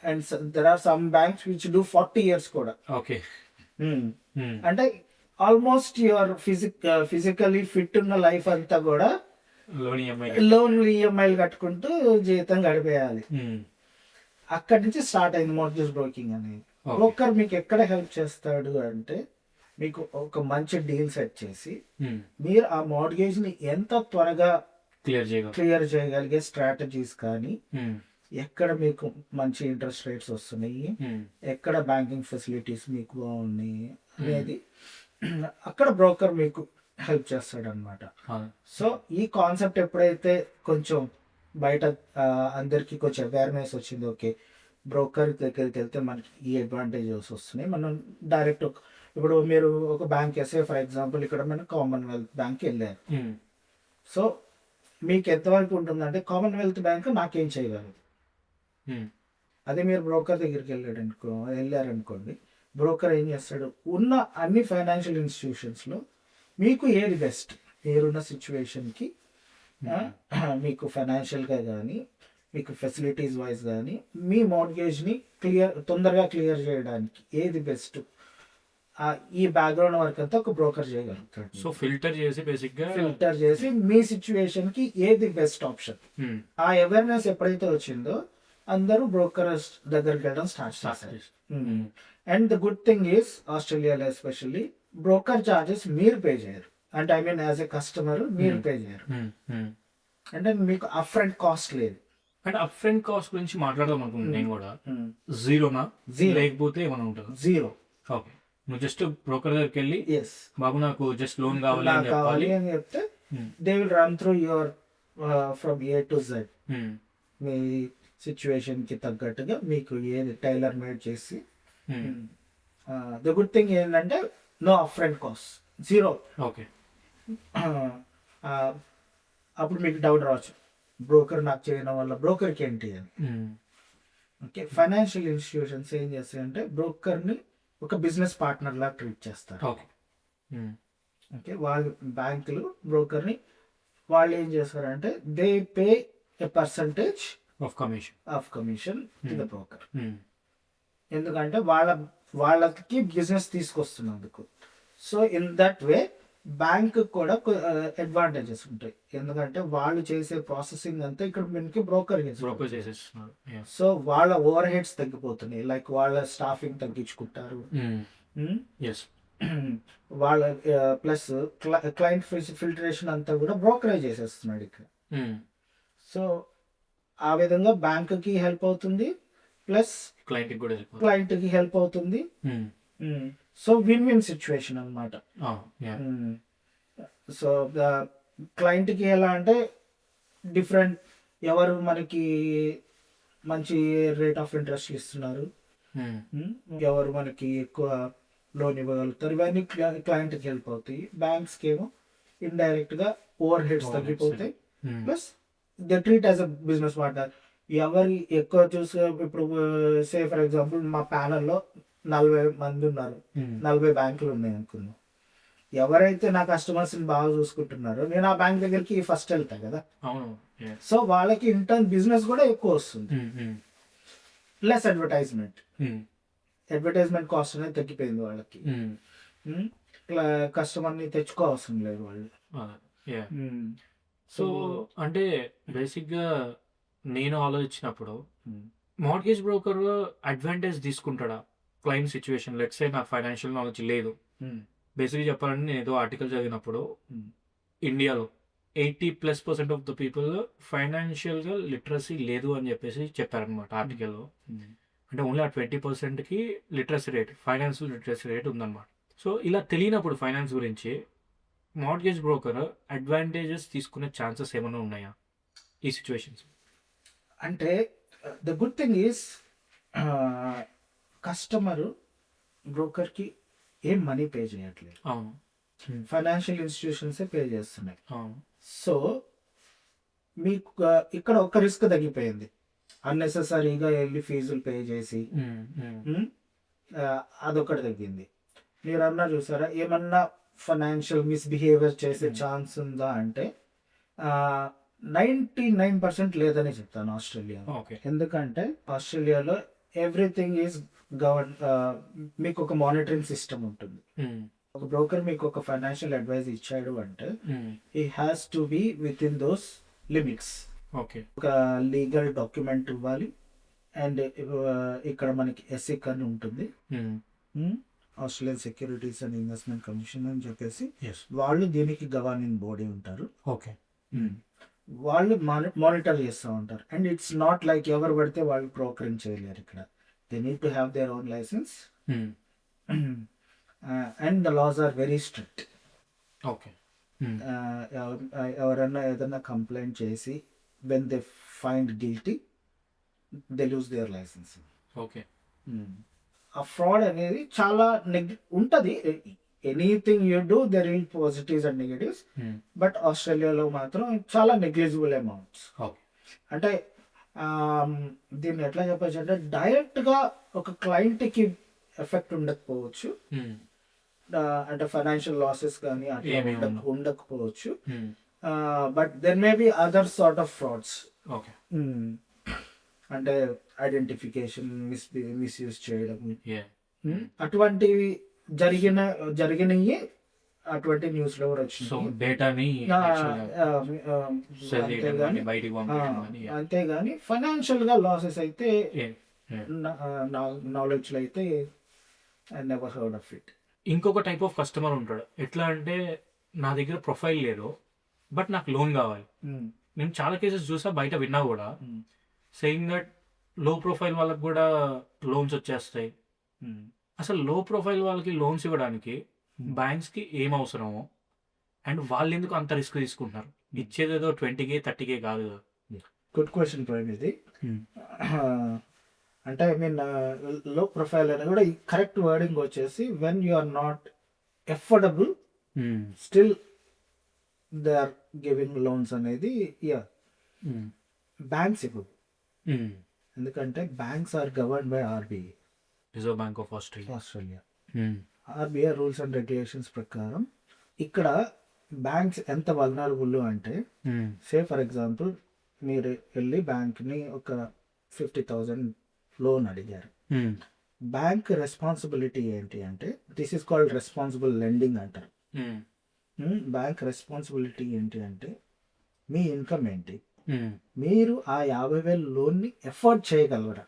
and there are some banks which do 40 years కూడా. ఓకే. అంటే ఆల్మోస్ట్ యువర్ ఫిజికలీ ఫిట్ ఉన్న లైఫ్ అంతా కూడా లోన్ ఈఎంఐలు కట్టుకుంటూ జీవితం గడిపేయాలి. అక్కడి నుంచి స్టార్ట్ అయింది మార్గేజ్ బ్రోకింగ్ అనేది. బ్రోకర్ మీకు ఎక్కడ హెల్ప్ చేస్తాడు అంటే, మీకు ఒక మంచి డీల్ సెట్ చేసి మీరు ఆ మార్గేజ్ ని ఎంత త్వరగా క్లియర్ చేయగలిగే స్ట్రాటజీస్ కానీ, ఎక్కడ మీకు మంచి ఇంట్రెస్ట్ రేట్స్ వస్తున్నాయి, ఎక్కడ బ్యాంకింగ్ ఫెసిలిటీస్ మీకు బాగున్నాయి అనేది అక్కడ బ్రోకర్ మీకు హెల్ప్ చేస్తాడు అనమాట. సో ఈ కాన్సెప్ట్ ఎప్పుడైతే కొంచెం బయట అందరికి కొంచెం అవేర్నెస్ వచ్చింది, ఓకే బ్రోకర్ దగ్గరికి వెళ్తే మనకి ఈ అడ్వాంటేజెస్ వస్తున్నాయి, మనం డైరెక్ట్ ఇప్పుడు మీరు ఒక బ్యాంక్ వేస్తే ఫర్ ఎగ్జాంపుల్ ఇక్కడ మనం కామన్వెల్త్ బ్యాంక్ వెళ్ళారు. సో మీకు ఎంతవరకు ఉంటుందంటే కామన్వెల్త్ బ్యాంక్ నాకేం చేయగలదు. అదే మీరు బ్రోకర్ దగ్గరికి వెళ్ళారనుకోండి, బ్రోకర్ ఏం చేస్తాడు, ఉన్న అన్ని ఫైనాన్షియల్ ఇన్స్టిట్యూషన్స్లో మీకు ఏది బెస్ట్, మీరున్న సిచ్యువేషన్కి మీకు ఫైనాన్షియల్గా కానీ మీకు ఫెసిలిటీస్ వైజ్ కానీ మీ మార్గేజ్ని తొందరగా క్లియర్ చేయడానికి ఏది బెస్ట్, ఈ బ్యాక్గ్రౌండ్ వర్క్ అంతా ఒక బ్రోకర్ చేయగలుగుతాడు. సో ఫిల్టర్ చేసి మీ సిచ్యువేషన్ కి ఏది బెస్ట్ ఆప్షన్, ఆ అవేర్నెస్ ఎప్పుడైతే వచ్చిందో అందరూ బ్రోకర్స్ దగ్గరికి వెళ్ళడం స్టార్ట్ చేస్తారు. And the good thing is ఆస్ట్రేలియాలో ఎస్పెషల్లీ బ్రోకర్ చార్జెస్ మీరు పే చేయరు. అంటే I mean as a customer మీరు పే చేయరు. అంటే మీకు అప్ ఫ్రంట్ కాస్ట్ లేదు. అంటే అప్ ఫ్రంట్ కాస్ట్ గురించి మాట్లాడదాం అనుకుంటున్నాను నేను కూడా. జీరోనా లేకపోతే ఏమైనా ఉంటుందా? జీరో. ఓకే. నువ్వు జస్ట్ బ్రోకర్ దగ్గరికి వెళ్ళి బాబు నాకు జస్ట్ లోన్ కావాలి అని చెప్తే they will run through your from A to Z మీ సిచ్యువేషన్ కి తగ్గట్టుగా మీకు ఏది టైలర్ మేడ్ చేసి. ద గుడ్ థింగ్ ఏంటంటే no upfront cost, zero. Okay. అప్పుడు మీకు డౌట్ రావచ్చు, బ్రోకర్ నాకు చేయడం వల్ల బ్రోకర్కి ఏంటి అని. ఓకే, ఫైనాన్షియల్ ఇన్స్టిట్యూషన్స్ ఏం చేస్తాయంటే బ్రోకర్ని ఒక బిజినెస్ పార్ట్నర్ లాగా ట్రీట్ చేస్తారు. ఓకే, వాళ్ళు బ్యాంకులు బ్రోకర్ని వాళ్ళు ఏం చేస్తారంటే they pay a percentage of commission to the broker. ఎందుకంటే వాళ్ళకి బిజినెస్ తీసుకొస్తున్నందుకు. So in that way bank కూడా అడ్వాంటేజెస్ ఉంటాయి. ఎందుకంటే వాళ్ళు చేసే ప్రాసెసింగ్ అంతా ఇక్కడ మనకి బ్రోకర్ చేసేస్తున్నారు. సో వాళ్ళ ఓవర్ హెడ్స్ తగ్గిపోతున్నాయి, లైక్ వాళ్ళ స్టాఫింగ్ తగ్గించుకుంటారు. వాళ్ళ ప్లస్ క్లయింట్ ఫిల్టరేషన్ అంతా కూడా బ్రోకరేజ్ చేసేస్తున్నాడు ఇక్కడ. సో ఆ విధంగా బ్యాంకుకి హెల్ప్ అవుతుంది, ప్లస్ క్లయింట్కి హెల్ప్ అవుతుంది. సో విన్ విన్ సిచ్యువేషన్ అనమాట. సో క్లయింట్కి ఎలా అంటే డిఫరెంట్, ఎవరు మనకి మంచి రేట్ ఆఫ్ ఇంట్రెస్ట్ ఇస్తున్నారు, ఎవరు మనకి ఎక్కువ లోన్ ఇవ్వగలుగుతారు, ఇవన్నీ క్లయింట్కి హెల్ప్ అవుతాయి. బ్యాంక్స్కి ఏమో ఇండైరెక్ట్గా ఓవర్ హెడ్స్ తగ్గిపోతాయి, plus they treat as a business partner. ఎవరి ఎక్కువ చూసి ఇప్పుడు సే ఫర్ ఎగ్జాంపుల్ మా ప్యానల్లో 40 మంది ఉన్నారు, 40 బ్యాంకులు ఉన్నాయి అనుకున్నాం. ఎవరైతే నా కస్టమర్స్ని బాగా చూసుకుంటున్నారో నేను ఆ బ్యాంక్ దగ్గరికి ఫస్ట్ వెళ్తా కదా. సో వాళ్ళకి ఇంటర్న్ బిజినెస్ కూడా ఎక్కువ వస్తుంది, ప్లస్ అడ్వర్టైజ్మెంట్ కాస్ట్ అనేది తగ్గిపోయింది వాళ్ళకి. కస్టమర్ని తెచ్చుకోవాల్సిన లేదు వాళ్ళు. సో అంటే బేసిక్గా నేను ఆలోచించినప్పుడు మార్గేజ్ బ్రోకర్ అడ్వాంటేజ్ తీసుకుంటాడా క్లయింట్ సిచ్యువేషన్? లెట్స్ సే నాకు ఫైనాన్షియల్ నాలెడ్జ్ లేదు. బేసిక్గా చెప్పాలంటే నేను ఏదో ఆర్టికల్ చదివినప్పుడు ఇండియాలో 80+% ఆఫ్ ద పీపుల్ ఫైనాన్షియల్గా లిటరసీ లేదు అని చెప్పేసి చెప్పారనమాట ఆర్టికల్లో. అంటే ఓన్లీ ఆ 20%కి literacy rate, financial literacy rate ఉందన్నమాట. సో ఇలా తెలియనప్పుడు ఫైనాన్స్ గురించి మార్గేజ్ బ్రోకర్ అడ్వాంటేజెస్ తీసుకునే ఛాన్సెస్ ఏమైనా ఉన్నాయా ఈ సిచ్యువేషన్స్? అంటే the good thing is customer బ్రోకర్కి ఏం మనీ పే చేయట్లేదు, ఫైనాన్షియల్ ఇన్స్టిట్యూషన్సే పే చేస్తున్నాయి. సో మీకు ఇక్కడ ఒక రిస్క్ తగ్గిపోయింది, అన్నెసెసరీగా వెళ్ళి ఫీజులు పే చేసి అదొకటి తగ్గింది. మీరు అన్నా చూసారా ఏమన్నా ఫైనాన్షియల్ మిస్బిహేవియర్ చేసే ఛాన్స్ ఉందా అంటే 99% లేదని చెప్తాను ఆస్ట్రేలియాలో. ఎందుకంటే ఆస్ట్రేలియాలో ఎవ్రీథింగ్ ఈజ్ మీకు ఒక మానిటరింగ్ సిస్టమ్ ఉంటుంది. ఒక బ్రోకర్ మీకు ఒక ఫైనాన్షియల్ అడ్వైజ్ ఇచ్చాడు అంటే he has to be with in those limits. ఒక లీగల్ డాక్యుమెంట్ ఇవ్వాలి, అండ్ ఇక్కడ మనకి ఎస్సిక్ అని ఉంటుంది, Australian securities and investment commission అని చెప్పేసి వాళ్ళు దీనికి గవర్నింగ్ బాడీ ఉంటారు. వాళ్ళు మానిటర్ చేస్తూ ఉంటారు. అండ్ ఇట్స్ నాట్ లైక్ ఎవరు పడితే వాళ్ళు బ్రోకరింగ్ చేయలేరు ఇక్కడ. They need to have their own licence and the laws are very strict. ఎవరన్నా ఏదన్నా కంప్లైంట్ చేసి when they find guilty they lose their licence. ఆ ఫ్రాడ్ అనేది చాలా ఉంటుంది. Anything you do there will positives and negatives, but ఆస్ట్రేలియాలో మాత్రం చాలా నెగ్లిజిబుల్ అమౌంట్స్. అంటే దీన్ని ఎట్లా చెప్పచ్చు అంటే డైరెక్ట్గా ఒక క్లయింట్కి ఎఫెక్ట్ ఉండకపోవచ్చు, అంటే ఫైనాన్షియల్ లాసెస్ కానీ అట్లా ఉండకపోవచ్చు, but there may be other sort of frauds. అంటే ఐడెంటిఫికేషన్ మిస్యూజ్ చేయడం, అటువంటివి జరిగినవి అటువంటి న్యూస్ లో కూడా వచ్చింది. అంతేగాని ఫైనాన్షియల్ గా లాసెస్ అయితే నాలెడ్జ్ లో అయితే I never heard of it. ఇంకొక టైప్ ఆఫ్ కస్టమర్ ఉంటాడు, ఎట్లా అంటే నా దగ్గర ప్రొఫైల్ లేదు బట్ నాకు లోన్ కావాలి. నేను చాలా కేసెస్ చూసా, బయట విన్నా కూడా, సెయింగ్ దట్ లో ప్రొఫైల్ వాళ్ళకి కూడా లోన్స్ వచ్చేస్తాయి. అసలు లో ప్రొఫైల్ వాళ్ళకి లోన్స్ ఇవ్వడానికి బ్యాంక్స్కి ఏం అవసరమో, అండ్ వాళ్ళు ఎందుకు అంత రిస్క్ తీసుకుంటున్నారు? ఇచ్చేదేదో 20K 30K కాదు కదా. గుడ్ క్వశ్చన్ ప్రైమ్ ఇది. అంటే ఐ మీన్ లో ప్రొఫైల్ అని కూడా కరెక్ట్ వర్డింగ్ వచ్చేసి when you are not affordable still they are giving loans అనేది బ్యాంక్స్ ఇవ్వవు. ఎందుకంటే banks are govern by RBI, reserve bank of Australia. RBI rules and regulations ప్రకారం ఇక్కడ బ్యాంక్స్ ఎంత వల్నరబుల్ అంటే, సే ఫర్ ఎగ్జాంపుల్ మీరు వెళ్ళి బ్యాంక్ని ఒక 50,000 లోన్ అడిగారు. బ్యాంక్ రెస్పాన్సిబిలిటీ ఏంటి అంటే, this is called responsible lending అంటారు. బ్యాంక్ రెస్పాన్సిబిలిటీ ఏంటి అంటే, మీ ఇన్కమ్ ఏంటి, మీరు ఆ 50,000 లోన్ని ఎఫోర్డ్ చేయగలరా,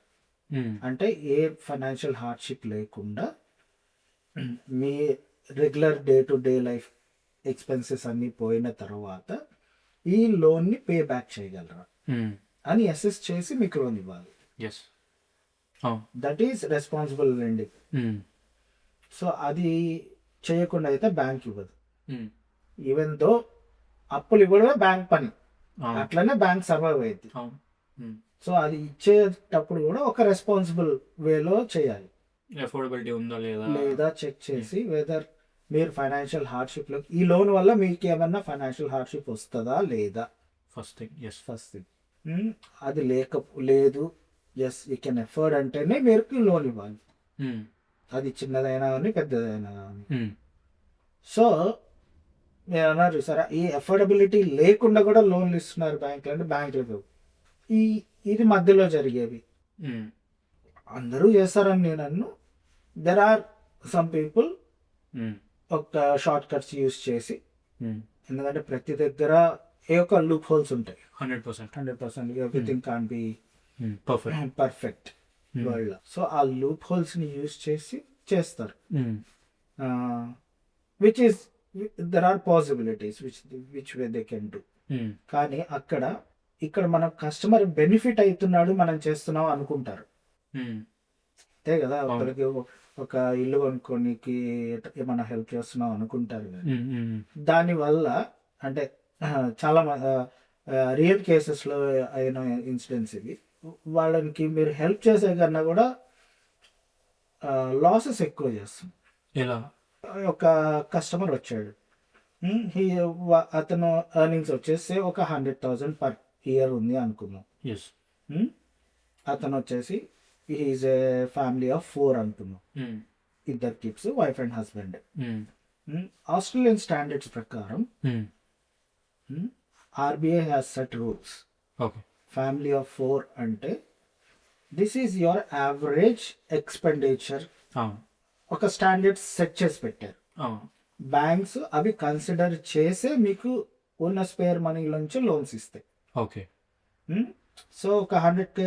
అంటే ఏ ఫైనాన్షియల్ హార్డ్షిప్ లేకుండా మీ regular day to day life expenses అన్నీ పోయిన తర్వాత ఈ లోన్ని పే బ్యాక్ చేయగలరా అని అసెస్ చేసి మీకు లోన్ ఇవ్వాలి. Yes, that is responsible lending. So అది చేయకుండా అయితే బ్యాంక్ ఇవ్వదు. ఈవెన్ దో అప్పులు ఇవ్వడమే బ్యాంక్ పని, అట్లనే బ్యాంక్ సర్వైవ్ అయింది. సో అది ఇచ్చేటప్పుడు కూడా ఒక రెస్పాన్సిబుల్ వేలో చేయాలి. అఫోర్డబిలిటీ ఉందా లేదా చెక్ చేసి వెదర్ మీరు ఫైనాన్షియల్ హార్డ్షిప్ లో ఈ లోన్ వల్ల మీకు ఏమన్నా ఫైనాన్షియల్ హార్డ్షిప్ వస్తుందా లేదా ఫస్ట్ థింగ్. అది లేదు ఎస్ యూ కెన్ ఎఫర్డ్ అంటేనే మీరు లోన్ ఇవ్వాలి. అది చిన్నదైనా కానీ పెద్దదైనా కానీ. సో మీరు అన్నారు సరే ఈ అఫోర్డబిలిటీ లేకుండా కూడా లోన్లు ఇస్తున్నారు బ్యాంకులు అంటే బ్యాంకులు ఇది మధ్యలో జరిగేవి అందరూ చేస్తారని నేను అన్ను. దెర్ ఆర్ సమ్ పీపుల్ ఒక షార్ట్ కట్స్ యూస్ చేసి, ఎందుకంటే ప్రతి దగ్గర ఏ ఒక్క లూప్ హోల్స్ ఉంటాయి. 100% everything can be perfect world. So ఆ లూప్ హోల్స్ ని యూస్ చేసి చేస్తారు. Which is there are possibilities which way they can do. కానీ ఇక్కడ మన కస్టమర్ బెనిఫిట్ అవుతున్నాడు మనం చేస్తున్నాం అనుకుంటారు. అంతే కదా, ఒకరికి ఒక ఇల్లు కొనుక్కోనికి ఏమైనా హెల్ప్ చేస్తున్నాం అనుకుంటారు. దానివల్ల అంటే చాలా రియల్ కేసెస్లో అయిన ఇన్సిడెంట్స్ ఇవి. వాళ్ళకి మీరు హెల్ప్ చేసే కన్నా కూడా లాసెస్ ఎక్కువ చేస్తుంది. ఒక కస్టమర్ వచ్చాడు, అతను ఎర్నింగ్స్ వచ్చేసి ఒక 100,000 పర్ ఇయర్ ఉంది అనుకుందాం. అతను వచ్చేసి ఈజ్ ఏ ఫ్యామిలీ ఆఫ్ 4 అనుకున్నాం. 2 kids, wife and husband. Australian standards ప్రకారం RBI has set rules. Family of 4 అంటే this is your average expenditure. ఒక స్టాండర్డ్స్ సెట్ చేసి పెట్టారు బ్యాంక్స్. అవి కన్సిడర్ చేసే మీకు ఉన్న స్పేర్ మనీలోంచి లోన్స్ ఇస్తాయి. సో ఒక 100K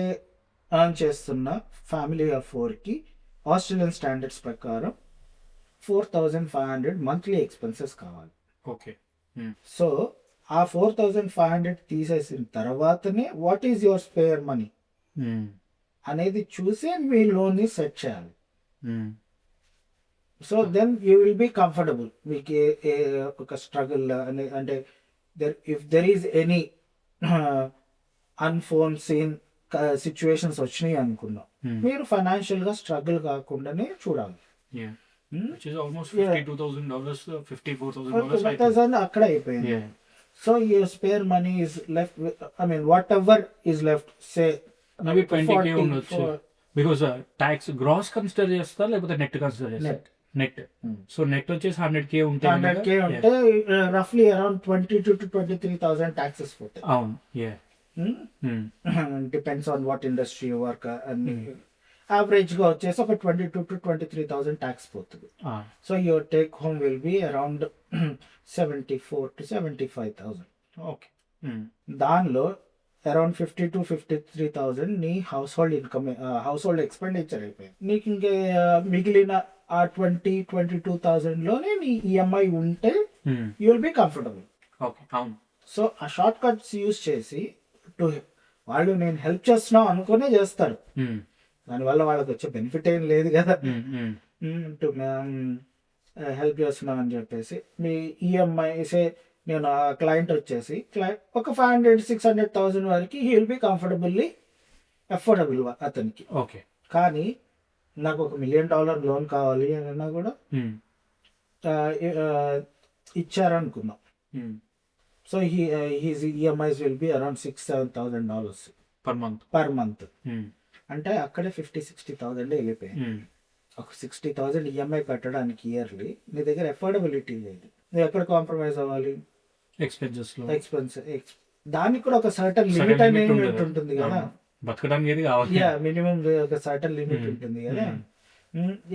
ఎర్న్ చేస్తున్న ఫ్యామిలీ ఆఫ్ 4కి ఆస్ట్రేలియన్ స్టాండర్డ్స్ ప్రకారం 4,500 మంత్లీ ఎక్స్పెన్సెస్ కావాలి. సో ఆ 4,500 తీసేసిన తర్వాతనే what is your spare money అనేది చూసి మీ లోన్ని సెట్ చేయాలి. So then you will be comfortable. మీకు ఒక స్ట్రగుల్ అంటే if there is any unforeseen situations వచ్చినాయి అనుకున్నాం, మీరు ఫైనాన్షియల్ గా స్ట్రగుల్ కాకుండానే చూడాలి. అక్కడ అయిపోయింది. So your spare money is left, I mean what ever is left, say maybe 20K ఉండొచ్చు. బికాజ్ ట్యాక్స్ గ్రాస్ కన్సిడర్ చేస్తారు లేకపోతే నెట్ కన్సిడర్ చేస్తారు? నెట్. సో నెట్ వచ్చేసి 100K ఉంటే రఫ్లీ అరౌండ్ 22,000 to 23,000 ట్యాక్సెస్ పోతాయి. అవును, depends on what industry work అన్ని. Average గా వచ్చేసి ఒక 22,000 to 23,000 ట్యాక్స్ పోతుంది. So your take home will be around 74,000 to 75,000. దానిలో అరౌండ్ 50,000 to 53,000 నీ house hold income, house hold expenditure అయిపోయింది. నీకు ఇంకా మిగిలిన ఆ 22,000 లోనే నీ ఈఎంఐ ఉంటే you will be comfortable. So ఆ షార్ట్ కట్స్ యూస్ చేసి వాళ్ళు నేను హెల్ప్ చేస్తున్నా అనుకునే చేస్తారు. దానివల్ల వాళ్ళకి వచ్చే బెనిఫిట్ ఏం లేదు కదా. హెల్ప్ చేస్తున్నాం అని చెప్పేసి మీ ఈఎంఐ సే నేను ఆ క్లయింట్ వచ్చేసి ఒక 500,000-600,000 వరకు he will be comfortably affordable అతనికి. కానీ నాకు $1 million లోన్ కావాలి అన్నా కూడా ఇచ్చారనుకుందాం. So his EMIs will be around $6,000-7,000 per month. అంటే అక్కడే 50,000-60,000 వెళ్ళిపోయాయి. ఒక 60,000 ఈఎంఐ కట్టడానికి ఇయర్లీ నీ దగ్గర అఫోర్డబిలిటీ లేదు. నువ్వు ఎక్కడ కాంప్రమైజ్ అవ్వాలి? ఎక్స్పెన్స్. దానికి కూడా ఒక సర్టన్ లిమిట్ అనేది ఉంటుంది కదా, మినిమం ఒక సర్టన్ లిమిట్ ఉంటుంది కదా.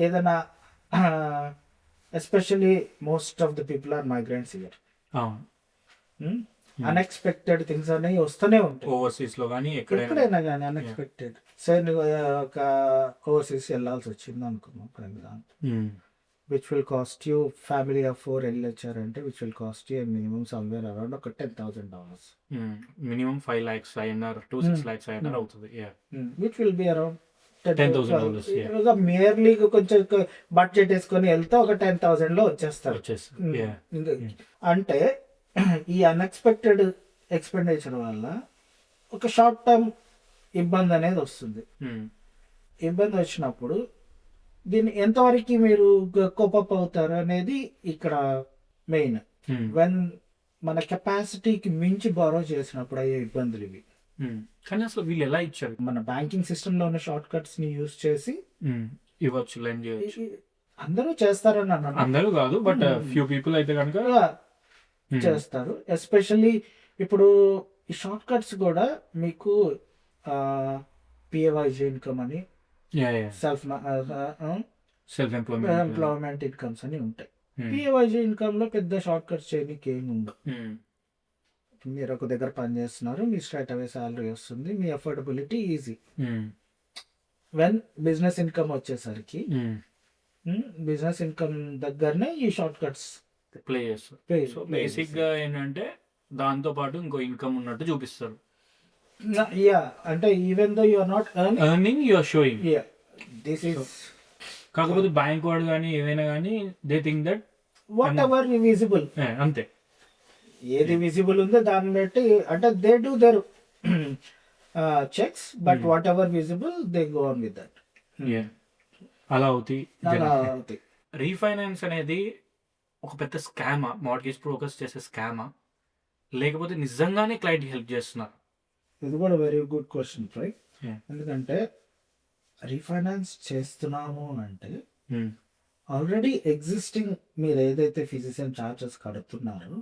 ఏదైనా especially most of the people are migrants here. Unexpected things అనేవి వస్తూనే ఉంటాయి ఓవర్సీస్ లో కానీ ఎక్కడైనా కానీ అన్ఎక్స్పెక్టెడ్. సరే నువ్వు ఒక ఓవర్సీస్ వెళ్ళాల్సి వచ్చింది అనుకున్నాం, which will cost you family of 4 వెళ్ళొచ్చారంటే which will cost you minimum somewhere around ఒక $10,000 minimum 5 lakhs INR to 6 lakhs INR అవుతుంది. Which will be around $10,000, yeah. Merely కొంచెం బడ్జెట్ వేసుకొని వెళ్తే ఒక 10,000 లో వచ్చేస్తారు. అంటే ఈ అన్ఎక్స్పెక్టెడ్ ఎక్స్పెండిచర్ వల్ల ఒక షార్ట్ టర్మ్ ఇబ్బంది అనేది వస్తుంది. ఇబ్బంది వచ్చినప్పుడు దీన్ని ఎంతవరకు మీరు కోపప్ అవుతారు అనేది ఇక్కడ మెయిన్. వెన్ మన కెపాసిటీకి మించి బారో చేసినప్పుడు అయ్యే ఇబ్బందులు ఇవి. కానీ అసలు వీళ్ళు ఎలా ఇచ్చారు? మన బ్యాంకింగ్ సిస్టమ్ లో ఉన్న షార్ట్ కట్స్ ని యూజ్ చేసి ఇవ్వచ్చు, లెండ్ చేయొచ్చు. అందరూ చేస్తారని అన్నాను. అందరూ కాదు, బట్ ఫ్యూ పీపుల్ అయితే కనుక చేస్తారు. ఎస్పెషల్లీ ఇప్పుడు ఈ షార్ట్ కట్స్ కూడా మీకు పిఏవైజీ ఇన్కమ్ అని సెల్ఫ్ ఎంప్లాయ్మెంట్ ఇన్కమ్స్ అని ఉంటాయి. పిఏవైజీ ఇన్కమ్ లో పెద్ద షార్ట్ కట్స్ చేయడానికి ఏమి ఉండవు. మీరు ఒక దగ్గర పని చేస్తున్నారు, మీ స్ట్రైట్ అవే శాలరీ వస్తుంది, మీ affordability easy. When business income వచ్చేసరికి బిజినెస్ ఇన్కమ్ దగ్గరనే ఈ షార్ట్ కట్స్ ప్లే చేస్తారు. సో బేసిక్ గా ఏంటంటే దాంతో పాటు ఇంకో ఇన్కమ్ ఉన్నట్టు చూపిస్తారు. అంటే even though you are not earning you are showing. This is కాకపోతే బ్యాంక్ వాడు కానీ ఏదైనా కానీ they think that what ever visible, అంతే ఏది విజిబుల్ ఉందో దాన్ని బట్టి అంటే they do their checks, but what ever visible they go on with that. అలా అవుతాయి. రీఫైనాన్స్ అనేది ఒక పెద్ద స్కామా? మార్గేజ్ బ్రోకర్స్ చేసే స్కామా, లేకపోతే నిజంగానే క్లయింట్ హెల్ప్ చేస్తున్నారు? ఇది కూడా వెరీ గుడ్ క్వశ్చన్, రైట్? ఎందుకంటే రీఫైనాన్స్ చేస్తున్నాము అంటే ఆల్రెడీ ఎగ్జిస్టింగ్ మీరు ఏదైతే ఫీజెస్ అండ్ చార్జెస్ కడుతున్నారో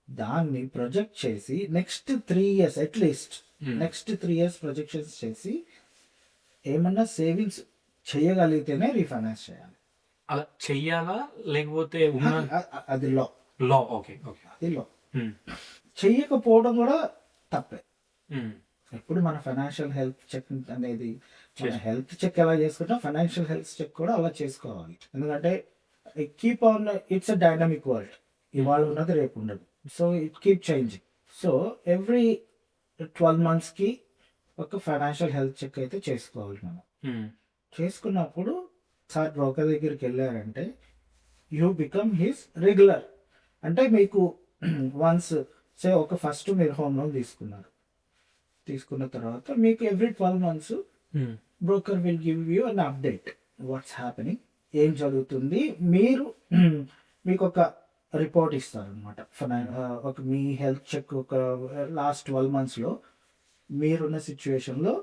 దాన్ని ప్రొజెక్ట్ చేసి next 3 years at least next 3 years projections చేసి ఏమన్నా సేవింగ్స్ చేయగలిగితేనే రీఫైనాన్స్ చేయాలి. అలా చెయ్యాలా లేకపోతే అది లా. ఓకే అది లా. చెయ్యకపోవడం కూడా తప్పే. ఎప్పుడు మన ఫైనాన్షియల్ హెల్త్ చెక్ అనేది హెల్త్ చెక్ ఎలా చేసుకుంటాం, ఫైనాన్షియల్ హెల్త్ చెక్ కూడా అలా చేసుకోవాలి. ఎందుకంటే keep on, it's a dynamic world. ఇవాళ ఉన్నది రేపు ఉండదు. So it keep changing. So every 12 months కి ఒక ఫైనాన్షియల్ హెల్త్ చెక్ అయితే చేసుకోవాలి మనం. చేసుకున్నప్పుడు సార్ బ్రోకర్ దగ్గరికి వెళ్ళారంటే యూ బికమ్ హిస్ రెగ్యులర్. అంటే మీకు వన్స్ ఒక ఫస్ట్ మీరు హోమ్ లోన్ తీసుకున్న తర్వాత మీకు every 12 months broker will give you an update what's happening, ఏం జరుగుతుంది. మీకు ఒక రిపోర్ట్ ఇస్తారు అనమాట. ఒక మీ హెల్త్ చెక్ ఒక లాస్ట్ 12 months లో మీరున్న సిచ్యువేషన్లో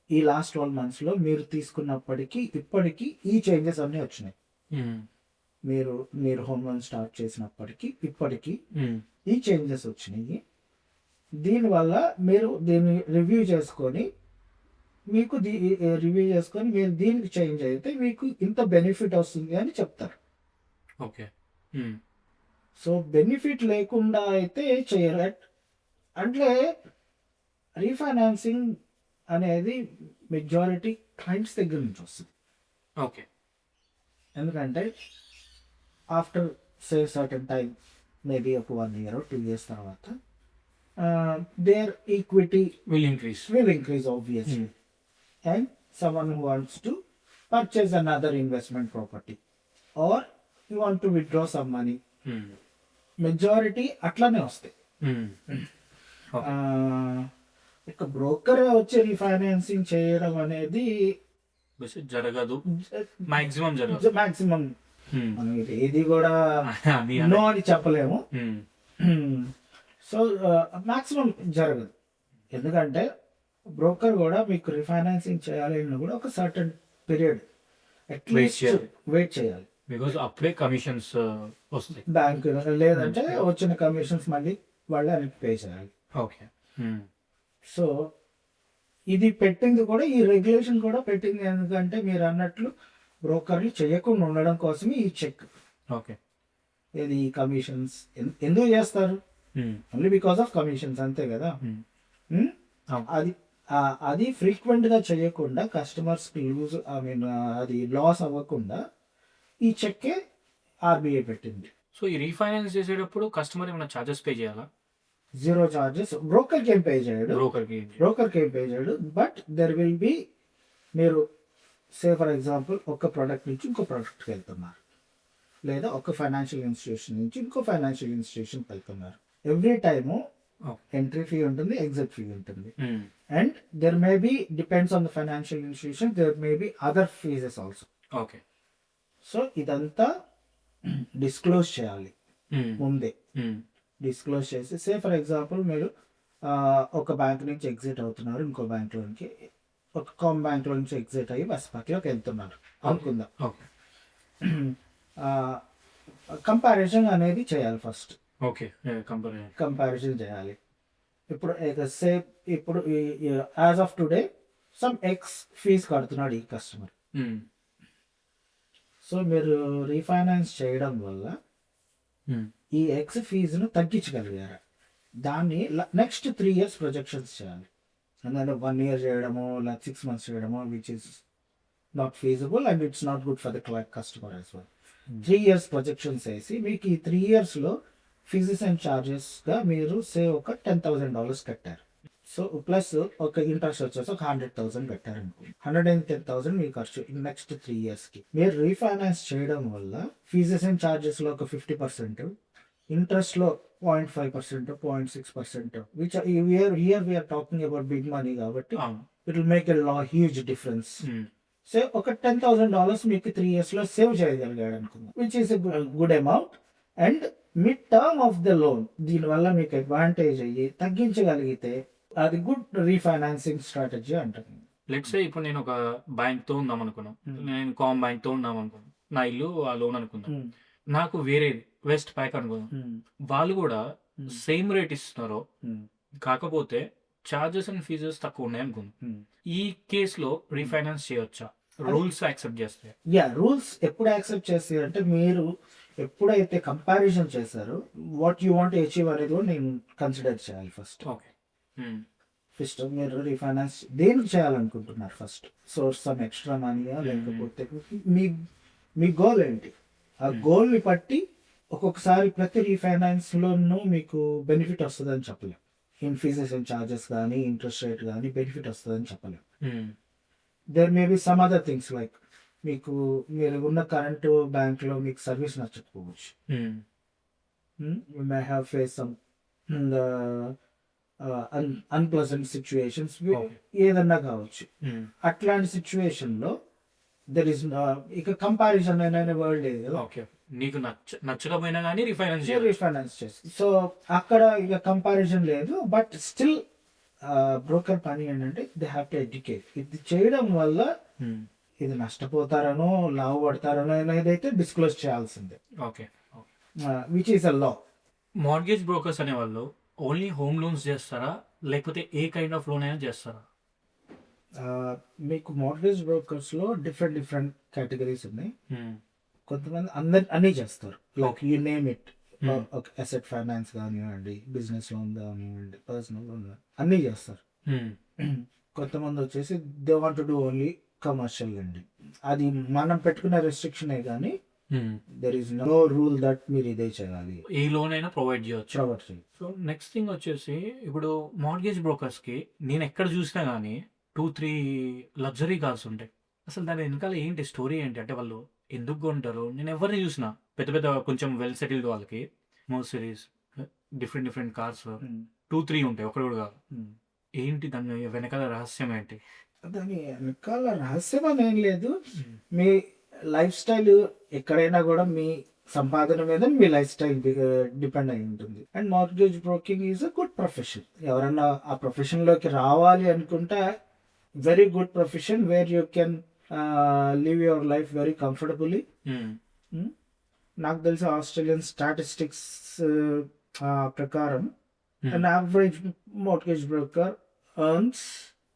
ఈ లాస్ట్ 12 months లో మీరు తీసుకున్నప్పటికీ ఇప్పటికీ ఈ చేంజెస్ అన్నీ వచ్చినాయి. మీరు హోమ్ లోన్ స్టార్ట్ చేసినప్పటికీ ఇప్పటికీ ఈ చేంజెస్ వచ్చినాయి. దీనివల్ల మీరు దీన్ని రివ్యూ చేసుకొని మీరు దీనికి చేంజ్ అయితే మీకు ఇంత బెనిఫిట్ వస్తుంది అని చెప్తారు. ఓకే. సో బెనిఫిట్ లేకుండా అయితే చేయరు. అంటే రీఫైనాన్సింగ్ అనేది మెజారిటీ క్లయింట్స్ దగ్గర నుంచి వస్తుంది. ఓకే. ఎందుకంటే ఆఫ్టర్ సర్టన్ టైం, మేబీ ఒక 1 year or 2 years తర్వాత their equity will increase obviously, and someone who wants to purchase another investment property or you want to withdraw some money, majority అట్లానే వస్తాయి. ఒక broker వచ్చి refinancing చేయడం అనేది జరగదు, maximum మనం ఏది కూడా నో అని చెప్పలేము. సో మాక్సిమం జరగదు. ఎందుకంటే బ్రోకర్ కూడా మీకు రీఫైనాన్సింగ్ చేయాలి కూడా ఒక సర్టన్ పీరియడ్ అట్లీస్ట్ వెయిట్ చేయాలి. బికాజ్ అప్పుడే కమిషన్స్ వస్తాయి బ్యాంక్, లేదంటే వచ్చిన కమిషన్స్ మళ్ళీ వాళ్ళే పే చేయాలి. ఓకే. సో ఇది పెట్టింది కూడా, ఈ రెగ్యులేషన్ కూడా పెట్టింది ఎందుకంటే మీరు అన్నట్లు బ్రోకర్లు చేయకుండా ఉండడం కోసమే ఈ చెక్. ఓకే. ఇది కమిషన్స్ ఎందుకు చేస్తారు? ఓన్లీ బికాస్ ఆఫ్ కమిషన్స్, అంతే కదా. అది ఫ్రీక్వెంట్ గా చేయకుండా కస్టమర్స్ లూజ్ అది లాస్ అవ్వకుండా ఈ చెక్కే ఆర్బీఐ పెట్టింది. సో ఈ రీఫైనాన్స్ చేసేటప్పుడు కస్టమర్ ఏమైనా ఛార్జెస్ పే చేయాలా? Zero charges. బ్రోకర్కి ఏం పే చేయడు, బట్ దెర్ విల్ బి, మీరు సే ఫర్ ఎగ్జాంపుల్ ఒక ప్రోడక్ట్ నుంచి ఇంకో ప్రోడక్ట్కి వెళ్తున్నారు, లేదా ఒక ఫైనాన్షియల్ ఇన్స్టిట్యూషన్ నుంచి ఇంకో ఫైనాన్షియల్ ఇన్స్టిట్యూషన్కి వెళ్తున్నారు. ఎవ్రీ టైము ఎంట్రీ ఫీ ఉంటుంది, ఎగ్జిట్ ఫీ ఉంటుంది. And there may be, depends on the financial institution, there may be other fees also. Okay. So ఇదంతా డిస్క్లోజ్ చేయాలి ముందే. డిస్క్లోజ్ చేసి, సే ఫర్ ఎగ్జాంపుల్ మీరు ఒక బ్యాంక్ నుంచి ఎగ్జిట్ అవుతున్నారు ఇంకో బ్యాంక్లోనికి, ఒక కామ్ బ్యాంక్లో నుంచి ఎగ్జిట్ అయ్యి బస్పాక్లోకి వెళ్తున్నారు అనుకుందాం. కంపారిజన్ అనేది చేయాలి ఫస్ట్. ఓకే, కంపారిజన్ చేయాలి. ఇప్పుడు సే ఇప్పుడు as of today some x fees కడుతున్నాడు ఈ కస్టమర్. సో మీరు రీఫైనాన్స్ చేయడం వల్ల ఈ ఎక్స్ ఫీజును తగ్గించగలిగారా, దాన్ని నెక్స్ట్ 3 years ప్రొజెక్షన్స్ చేయాలి. ఎందుకంటే 1 year చేయడము లేదా 6 months చేయడము which is not feasible and it's not good for the customer as well. 3 years projections వేసి మీకు ఈ 3 yearsలో ఫీజెస్ అండ్ ఛార్జెస్గా మీరు సే ఒక $10,000 కట్టారు. సో ప్లస్ ఒక ఇంట్రెస్ట్ వచ్చేసి ఒక 100,000 పెట్టారు అనుకోండి. 110,000 మీ ఖర్చు నెక్స్ట్ 3 yearsకి. మీరు రీఫైనాన్స్ చేయడం వల్ల ఫీజెస్ అండ్ ఛార్జెస్లో ఒక 50%, ఇంట్రెస్ట్లో 0.5%, 0.6%, which here we're talking about big money కాబట్టి it will make a huge difference. So ఒక $10,000 మీకు 3 yearsలో సేవ్ చేయగలిగాడు అనుకుందాం, which is a good amount. And mid term of the loan దీనివల్ల మీకు అడ్వాంటేజ్ అయ్యి తగ్గించగలిగితే అది గుడ్ రీఫైనాన్సింగ్ స్ట్రాటజీ అంటారు. లెట్స్ సే ఇప్పుడు నేను ఒక బ్యాంక్ తో ఉందాం అనుకున్నాను, నేను కామ్ బ్యాంక్ తో ఉందాం అనుకున్నాను, నా ఇల్లు ఆ లోన్ అనుకుందాం. నాకు వేరేది వెస్ట్ ప్యాక్ అనుకుందాం, వాళ్ళు కూడా సేమ్ రేట్ ఇస్తున్నారు, కాకపోతే చార్జెస్ అండ్ ఫీజెస్ తక్కువ ఉన్నాయి అనుకుందాం. ఈ కేసులో రీఫైనాన్స్ చేయొచ్చా? రూల్స్ యాక్సెప్ట్ చేస్తే? రూల్స్ ఎప్పుడు యాక్సెప్ట్ చేస్తాయి అంటే, మీరు ఎప్పుడైతే కంపారిజన్ చేశారో వాట్ యూ వాంట్ అచీవ్ అనేది కూడా నేను కన్సిడర్ చేయాలి ఫస్ట్. ఓకే. ఫస్ట్ మీరు రీఫైనాన్స్ దేనికి చేయాలనుకుంటున్నారు, ఫస్ట్ సోర్స్ సమ్ ఎక్స్ట్రా మనీయా, లేకపోతే మీ గోల్ ఏంటి, ఆ గోల్ని బట్టి ఒక్కొక్కసారి ప్రతి రీఫైనాన్స్లోనూ మీకు బెనిఫిట్ వస్తుందని చెప్పలేం. ఇన్ ఫీజెస్ అండ్ ఛార్జెస్ కానీ ఇంట్రెస్ట్ రేట్ కానీ బెనిఫిట్ వస్తుందని చెప్పలేం. There may be some other things like మీకు మీరు ఉన్న కరెంటు బ్యాంక్లో మీకు సర్వీస్ నచ్చకపోవచ్చు. You may have face some unpleasant situations, ఏదన్నా కావచ్చు. అట్లాంటి సిచ్యువేషన్లో దెర్ ఇస్ ఇక కంపారిజన్ అనే వర్డ్ లేదు. నీకు నచ్చకపోయినా కానీ రీఫైనాన్స్ చేసి, సో అక్కడ ఇక కంపారిజన్ లేదు. బట్ స్టిల్ బ్రోకర్ పని ఏంటంటే దే హ్యావ్ టు ఎడ్యుకేట్. ఇది చేయడం వల్ల ఇది నష్టపోతారనో లాభపడతారనో అనేది అయితే డిస్క్లోజ్ చేయాల్సిందే. Okay. Which is a law. Mortgage brokers అనే వాళ్ళు ఓన్లీ హోమ్ లోన్స్ చేస్తారా, లేకపోతే ఏ కైండ్ ఆఫ్ లోన్ అయినా చేస్తారా? మీకు మార్గేజ్ బ్రోకర్స్లో డిఫరెంట్ కేటగిరీస్ ఉన్నాయి. కొంతమంది అన్నీ చేస్తారు, లైక్ యూ నేమ్ ఇట్. ఒక అసెట్ ఫైనాన్స్ కానివ్వండి, బిజినెస్ లోన్ కానివ్వండి, పర్సనల్ లోన్ అన్నీ చేస్తారు. కొంతమంది వచ్చేసి they want to do only commercial lending. అది మనం పెట్టుకున్న రెస్ట్రిక్షనే కానీ there is no rule that మీరు ఇదే చేయాలి, ఏ లోన్ అయినా ప్రొవైడ్ చేయొచ్చు. సో నెక్స్ట్ థింగ్ వచ్చేసి, ఇప్పుడు మార్గేజ్ బ్రోకర్స్ కి నేను ఎక్కడ చూసినా కానీ 2-3 లగ్జరీ కార్స్ ఉంటాయి. అసలు దాని వెనకాల ఏంటి స్టోరీ ఏంటి, అంటే వాళ్ళు ఎందుకు కొంటారు? నేను ఎవరిని చూసినా పెద్ద కొంచెం వెల్ సెటిల్డ్ వాళ్ళకి మర్సిడీస్, డిఫరెంట్ కార్స్ 2-3 ఉంటాయి, ఒకటి కూడా కాదు. ఏంటి దాని వెనకాల రహస్యం ఏంటి? దాని వెనకాల రహస్యం అని ఏం లేదు. మీ లైఫ్ స్టైల్ ఎక్కడైనా కూడా మీ సంపాదన మీద మీ లైఫ్ స్టైల్ డిపెండ్ అయి ఉంటుంది. And mortgage broking is a good profession. ఎవరన్నా ఆ ప్రొఫెషన్లోకి రావాలి అనుకుంటే very good profession where you can live your life very comfortably. నాకు తెలిసి ఆస్ట్రేలియన్ స్టాటిస్టిక్స్ ప్రకారం an average mortgage broker earns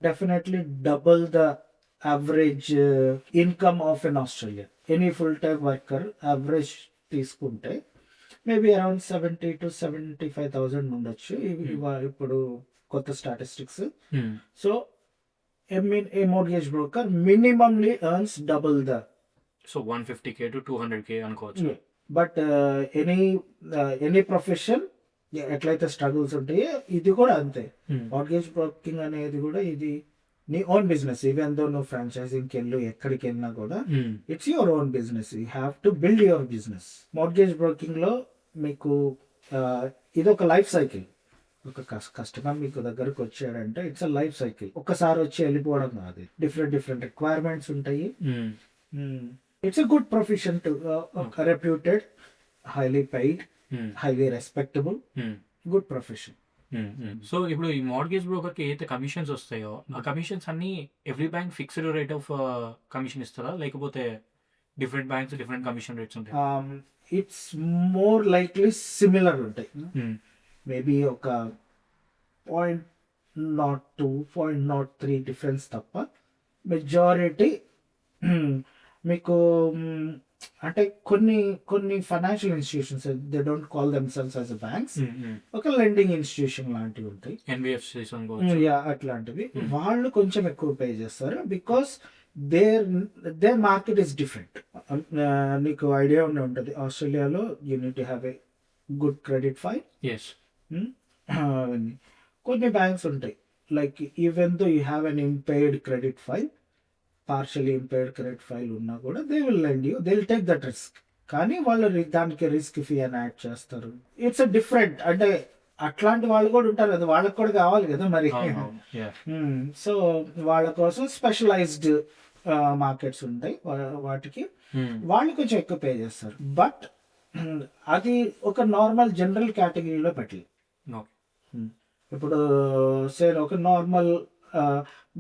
definitely double the average income of an Australian. Any full-time worker average తీసుకుంటే maybe around 70,000 to 75,000 ఉండొచ్చు ఇప్పుడు కొత్త statistics. So a mortgage broker minimally earns double the so 150K to 200K అనుకోవచ్చు. But any profession ఎట్లయితే struggles ఉంటాయో ఇది కూడా అంతే. మార్గేజ్ బ్రోకింగ్ అనేది కూడా ఇది నీ ఓన్ బిజినెస్. ఈవెన్ దో నువ్వు ఫ్రాంచైజింగ్కి వెళ్ళు ఎక్కడికి వెళ్ళినా కూడా it's your own business. You have to build your business. Mortgage broking లో మీకు ఇది ఒక లైఫ్ సైకిల్. ఒక కస్టమర్ మీకు దగ్గరకు వచ్చాడంటే ఇట్స్ అ లైఫ్ సైకిల్. ఒక్కసారి వచ్చి వెళ్ళిపోవడం కాదు. డిఫరెంట్ రిక్వైర్మెంట్స్ ఉంటాయి. It's a good profession to reputed, highly paid, highly respectable, good profession. So ఇప్పుడు ఈ మార్గేజ్ బ్రోకర్ కి ఏదైతే కమిషన్స్ వస్తాయో ఆ కమిషన్స్ అన్ని every bank fixed rate of commission ఇస్తారా, లేకపోతే different banks different commission rates ఉంటాయి? ఇట్స్ మోర్ లైక్లీ సిమిలర్ ఉంటాయి. మేబీ ఒక 0.02, 0.03 డిఫరెన్స్ తప్ప మెజారిటీ మీకు అంటే కొన్ని financial institutions they don't call themselves as banks, ఒక లెండింగ్ ఇన్స్టిట్యూషన్ లాంటివి ఉంటాయి, ఎన్బిఎఫ్సిస్ అట్లాంటివి. వాళ్ళు కొంచెం ఎక్కువ పే చేస్తారు because their market is different. నీకు ఐడియా ఉంటుంది, ఆస్ట్రేలియాలో you need to have a good credit file. కొన్ని బ్యాంక్స్ ఉంటాయి like even though you have an impaired credit file, partially impaired credit file ఉన్నా కూడా they will lend you, they will take that risk. కానీ వాళ్ళు దానికి risk fee అని add చేస్తారు. It's a different. అంటే అట్లాంటి వాళ్ళు కూడా ఉంటారు కదా, వాళ్ళకి కూడా కావాలి కదా మరి. సో వాళ్ళ కోసం స్పెషలైజ్డ్ మార్కెట్స్ ఉంటాయి, వాటికి వాళ్ళు కొంచెం ఎక్కువ పే చేస్తారు. బట్ అది ఒక నార్మల్ జనరల్ కేటగిరీలో పెట్టలేదు. ఇప్పుడు సరే ఒక normal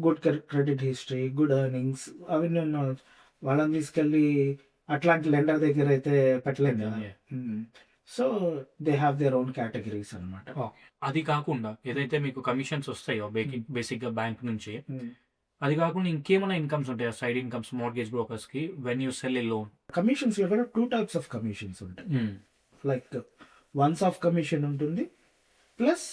good credit history, good earnings అవి నేను వాళ్ళని తీసుకెళ్ళి అట్లాంటి లెండర్ దగ్గర అయితే పెట్టలేను కదా. So they have their own categories అనమాట. అది కాకుండా ఏదైతే మీకు కమిషన్స్ వస్తాయో బేసిక్ గా బ్యాంక్ నుంచి, అది కాకుండా ఇంకేమైనా ఇన్కమ్స్ ఉంటాయా, సైడ్ ఇన్కమ్స్ మార్గేజ్ బ్రోకర్స్ కి when you sell a loan? Commissions లో కూడా 2 types ఆఫ్ కమిషన్స్ ఉంటాయి. లైక్ వన్స్ ఆఫ్ కమిషన్ ఉంటుంది, plus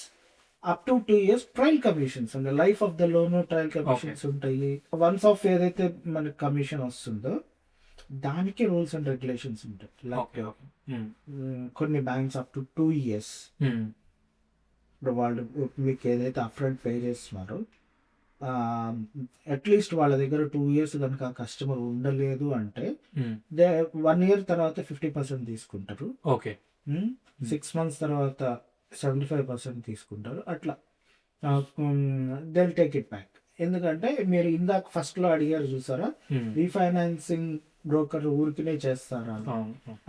up to 2 years trail commissions ఉంటాయి. Life of the loan trail commissions ఉంటాయి. వన్స్ ఆఫ్ ఏదైతే మనకి commission వస్తుందో దానికి రూల్స్ అండ్ రెగ్యులేషన్స్ ఉంటాయి. లైక్ కొన్ని బ్యాంక్స్ అప్ టు 2 years ఇప్పుడు వాళ్ళు మీకు ఏదైతే అప్ఫ్రంట్ పే చేస్తున్నారో అట్లీస్ట్ వాళ్ళ దగ్గర 2 years కనుక కస్టమర్ ఉండలేదు అంటే 1 year తర్వాత 50% తీసుకుంటారు. ఓకే. 6 months తర్వాత 75% తీసుకుంటారు. అట్లా they will take it back. ఎందుకంటే మీరు ఇందాక ఫస్ట్ లో అడిగారు చూసారా, రీఫైనాన్సింగ్ బ్రోకర్ ఊరికినే చేస్తారా,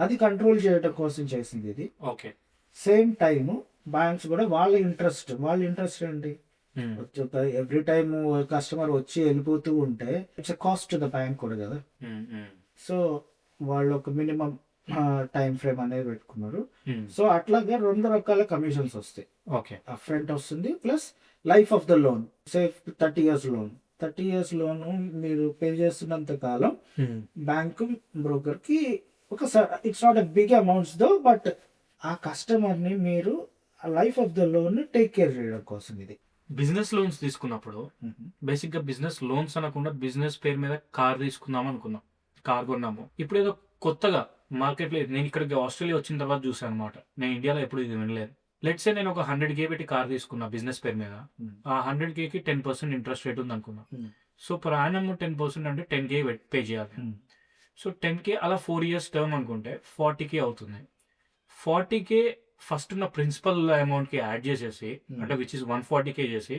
అది కంట్రోల్ చేయడం కోసం చేసింది ఇది. ఓకే. సేమ్ టైమ్ బ్యాంక్స్ కూడా వాళ్ళ ఇంట్రెస్ట్ ఏంటి, ఎవ్రీ టైమ్ కస్టమర్ వచ్చి వెళ్ళిపోతూ ఉంటే it's cost to the bank కూడా కదా. సో వాళ్ళు ఒక మినిమం టైం ఫ్రేమ్ అనేది పెట్టుకున్నారు. సో అట్లాగే 2 రకాల కమిషన్స్ వస్తాయి. ఓకే. అప్ఫ్రంట్ వస్తుంది, plus life of the loan. Safe 30 years loan, 30 years loan మీరు పే చేస్తున్నంత కాలం బ్యాంక్ బ్రోకర్ కి ఒక it's not a big amounts though, but ఆ కస్టమర్ ని మీరు life of the loan take care చేయడం కోసం ఇది. బిజినెస్ లోన్స్ తీసుకున్నప్పుడు బేసిక్ గా బిజినెస్ లోన్స్ అనకుండా బిజినెస్ పేరు మీద కార్ తీసుకుందాం అనుకున్నాం, కార్ కొన్నాము. ఇప్పుడు ఏదో కొత్తగా మార్కెట్లో నేను ఇక్కడికి ఆస్ట్రేలియా వచ్చిన తర్వాత చూసాను అనమాట. నేను ఇండియాలో ఎప్పుడు ఇది వినలేదు. లెట్స్ సే నేను ఒక 100K పెట్టి కార్ తీసుకున్నా బిజినెస్ పేరు మీద. ఆ 100Kకి 10% ఇంట్రెస్ట్ రేట్ ఉంది అనుకున్నా. సో పర్ యానం 10% అంటే 10K పే చేయాలి. సో 10K అలా 4 years టర్మ్ అనుకుంటే 40K అవుతుంది. 40K ఫస్ట్ ఉన్న ప్రిన్సిపల్ అమౌంట్ కి యాడ్ చేసేసి అంటే విచ్ ఇస్ 140K చేసి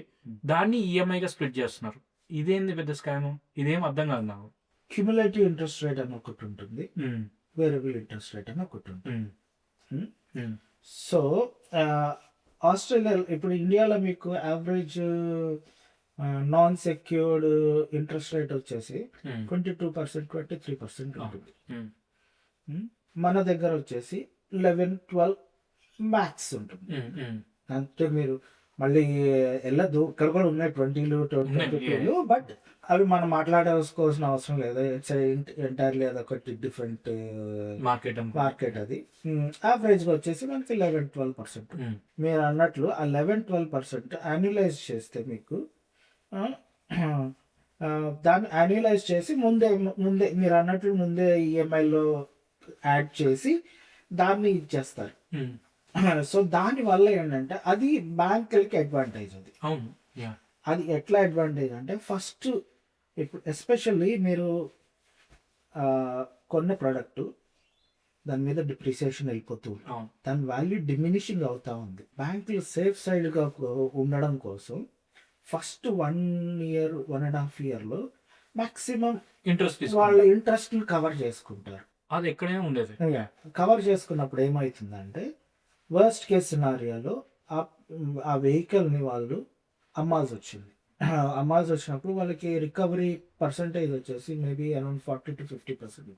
దాన్ని ఈఎంఐగా స్ప్లిట్ చేస్తున్నారు. ఇదేంది పెద్ద స్కామ్, ఇదేం అర్థం కాదు నాకు. క్యుములేటివ్ ఇంట్రెస్ట్ రేట్ అని ఒకటి ఉంటుంది, వేరియబుల్ ఇంట్రెస్ట్ రేట్ అని ఒకటి ఉంటుంది. సో ఆస్ట్రేలియా ఇప్పుడు ఇండియాలో మీకు average non secured interest rate వచ్చేసి 22%, 23% ఉంటుంది. మన దగ్గర వచ్చేసి 11-12 మ్యాక్స్ ఉంటుంది. అంటే మీరు మళ్ళీ వెళ్ళదు, ఇక్కడ కూడా ఉన్నాయి 20లు 22లు, బట్ అవి మనం మాట్లాడుకోవాల్సిన అవసరం లేదు. ఇట్స్ ఎంటైర్లీ అదొకటి డిఫరెంట్ మార్కెట్. అది యావరేజ్గా వచ్చేసి మనకి 11-12%. మీరు అన్నట్లు ఆ 11-12% యాన్యులైజ్ చేస్తే మీకు దాన్ని యాన్యులైజ్ చేసి ముందే ముందే మీరు అన్నట్లు ముందే ఈఎంఐలో యాడ్ చేసి దాన్ని ఇచ్చేస్తారు. సో దాని వల్ల ఏంటంటే అది బ్యాంకులకి అడ్వాంటేజ్. అది అవును. అది ఎట్లా అడ్వాంటేజ్ అంటే ఫస్ట్ ఇప్పుడు ఎస్పెషల్లీ మీరు కొన్న ప్రోడక్ట్ దాని మీద డిప్రిసియేషన్ వెళ్ళిపోతూ అవును. దాని వాల్యూ డిమినిషింగ్ అవుతా ఉంది. బ్యాంకులు సేఫ్ సైడ్గా ఉండడం కోసం ఫస్ట్ 1 year 1.5 yearలో మాక్సిమం ఇంట్రెస్ట్ వాళ్ళ ఇంట్రెస్ట్ కవర్ చేసుకుంటారు. అది ఎక్కడైనా ఉండేది. కవర్ చేసుకున్నప్పుడు ఏమవుతుందంటే వర్స్ట్ కేస్ సినారియోలో ఆ వెహికల్ని వాళ్ళు అమ్మాల్సి వచ్చింది. అమ్మాల్సి వచ్చినప్పుడు వాళ్ళకి రికవరీ పర్సంటేజ్ వచ్చేసి మేబీ అరౌండ్ 40-50%.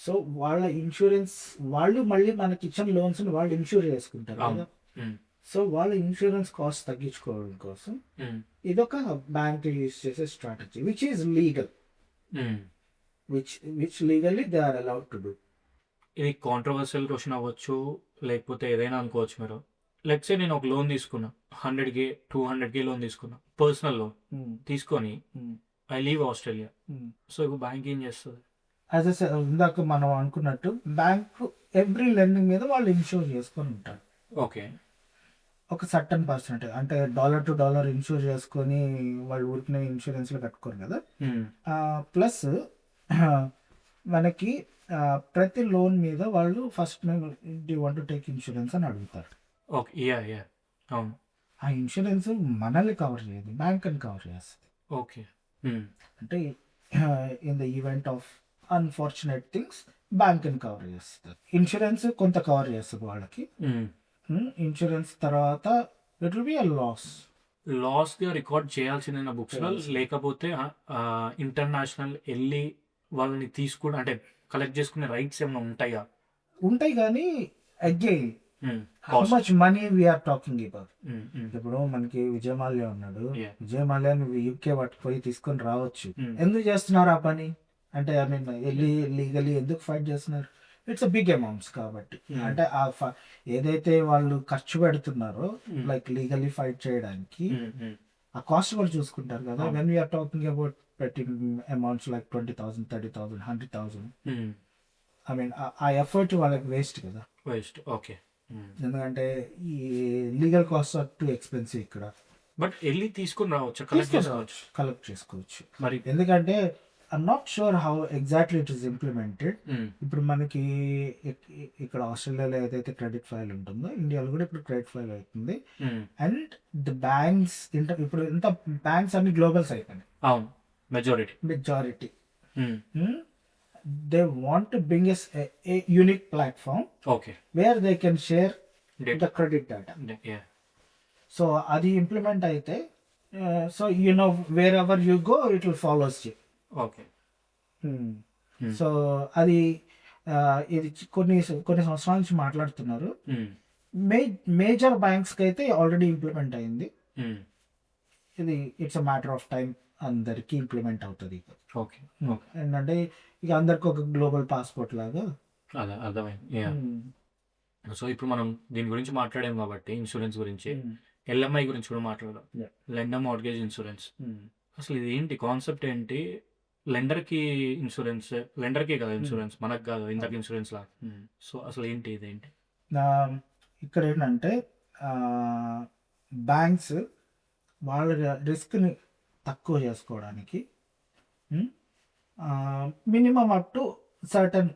సో వాళ్ళ ఇన్సూరెన్స్ వాళ్ళు మళ్ళీ మనకి ఇచ్చిన లోన్స్ వాళ్ళు ఇన్సూర్ చేసుకుంటారు కదా. సో వాళ్ళ ఇన్సూరెన్స్ కాస్ట్ తగ్గించుకోవడం కోసం ఇదొక బ్యాంక్ యూజ్ చేసే strategy which is legal, which legally they are allowed to do. ఇది కాంట్రవర్షియల్ క్వశ్చన్ అవ్వచ్చు, లేకపోతే ఏదైనా అనుకోవచ్చు మీరు. లెట్స్ సే నేను ఒక లోన్ తీసుకున్నా, 100K 200K లోన్ తీసుకున్నా, పర్సనల్ లోన్ తీసుకొని ఐ లీవ్ ఆస్ట్రేలియా. సో ఇప్పుడు బ్యాంక్ ఏం చేస్తుంది? యాజ్ ఎ ఇందాక మనం అనుకున్నట్టు బ్యాంక్ ఎవ్రీ లెండింగ్ మీద వాళ్ళు ఇన్సూర్ చేసుకొని ఉంటారు. ఓకే. ఒక సర్టన్ పర్సెంటేజ్ అంటే $1 to $1 ఇన్సూర్ చేసుకొని వాళ్ళు ఊరికినే ఇన్సూరెన్స్లో కట్టుకోరు కదా. ప్లస్ మనకి ప్రతి లోన్ మీద వాళ్ళు first they want to take insurance అని అడుగుతారు. ఓకే. అవును. ఆ ఇన్సూరెన్స్ మనల్ని కవర్ చేయదు, బ్యాంక్ అని కవర్ చేస్తుంది. ఓకే. అంటే in the event of unfortunate things bank అని కవర్ చేస్తుంది. ఇన్సూరెన్స్ కొంత కవర్ చేస్తుంది వాళ్ళకి. ఇన్సూరెన్స్ తర్వాత ఇట్ విల్ బి అ లాస్గా రికార్డ్ చేయాల్సిన బుక్స్ లో, లేకపోతే ఇంటర్నేషనల్ వెళ్ళి వాళ్ళని తీసుకుని అంటే కలెక్ట్ చేసుకునే రైట్స్ ఏమైనా ఉంటాయా? ఉంటాయి, కానీ again how much money we are talking about. ఇప్పుడు మనకి విజయమాల్య ఉన్నాడు, విజయమాల్య నువ్వు యూకే పట్టుకుపోయి తీసుకొని రావచ్చు. ఎందుకు చేస్తున్నారు ఆ పని అంటే ఐ మీన్ వెళ్ళి లీగలీ ఎందుకు ఫైట్ చేస్తున్నారు? ఇట్స్ అ బిగ్ అమౌంట్స్ కాబట్టి. అంటే ఏదైతే వాళ్ళు ఖర్చు పెడుతున్నారో లైక్ లీగలీ ఫైట్ చేయడానికి ఆ కాస్ట్ కూడా చూసుకుంటారు కదా. When we're talking about putting amounts like 20,000 30,000 100,000 I mean ఆ ఎఫర్ట్ వాళ్ళకి వేస్ట్ కదా. వేస్ట్. ఓకే. ఎందుకంటే ఈ legal cost are too expensive ఇక్కడ. బట్ వెళ్ళి తీసుకుని రావచ్చు, కలెక్ట్ చేసుకోవచ్చు. మరి ఎందుకంటే I'm not sure how exactly it is implemented. ఇప్పుడు మనకి ఇక్కడ ఆస్ట్రేలియాలో ఏదైతే క్రెడిట్ ఫైల్ ఉంటుందో ఇండియాలో కూడా ఇప్పుడు క్రెడిట్ ఫైల్ అవుతుంది. అండ్ ద బ్యాంక్స్ ఇప్పుడు ఇంత బ్యాంక్స్ అన్ని గ్లోబల్స్ అయిపోయినాయి. అవును, majority. They want to bring us a unique platform where they can share the credit data. So adi implement aithe so you know wherever you go it will follows you. So adi ఇది కొన్ని సంవత్సరాల నుంచి మాట్లాడుతున్నారు. Major banks కి అయితే already implement అయింది. ఇది it's a matter of time అందరికి ఇంప్లిమెంట్ అవుతుంది. ఏంటంటే ఇక అందరికి ఒక గ్లోబల్ పాస్పోర్ట్ లాగా. అర్థమైంది. సో ఇప్పుడు మనం దీని గురించి మాట్లాడాం కాబట్టి ఇన్సూరెన్స్ గురించి, ఎల్ఎంఐ గురించి కూడా మాట్లాడదాం. Lender mortgage insurance. అసలు ఇది ఏంటి కాన్సెప్ట్ ఏంటి? లెండర్కి ఇన్సూరెన్స్, లెండర్కే కదా ఇన్సూరెన్స్, మనకు కాదు ఇంతకు ఇన్సూరెన్స్ లాగా. సో అసలు ఏంటి ఇదేంటి? ఇక్కడ ఏంటంటే బ్యాంక్స్ వాళ్ళ రిస్క్ని తక్కువ చేసుకోవడానికి minimum up to certain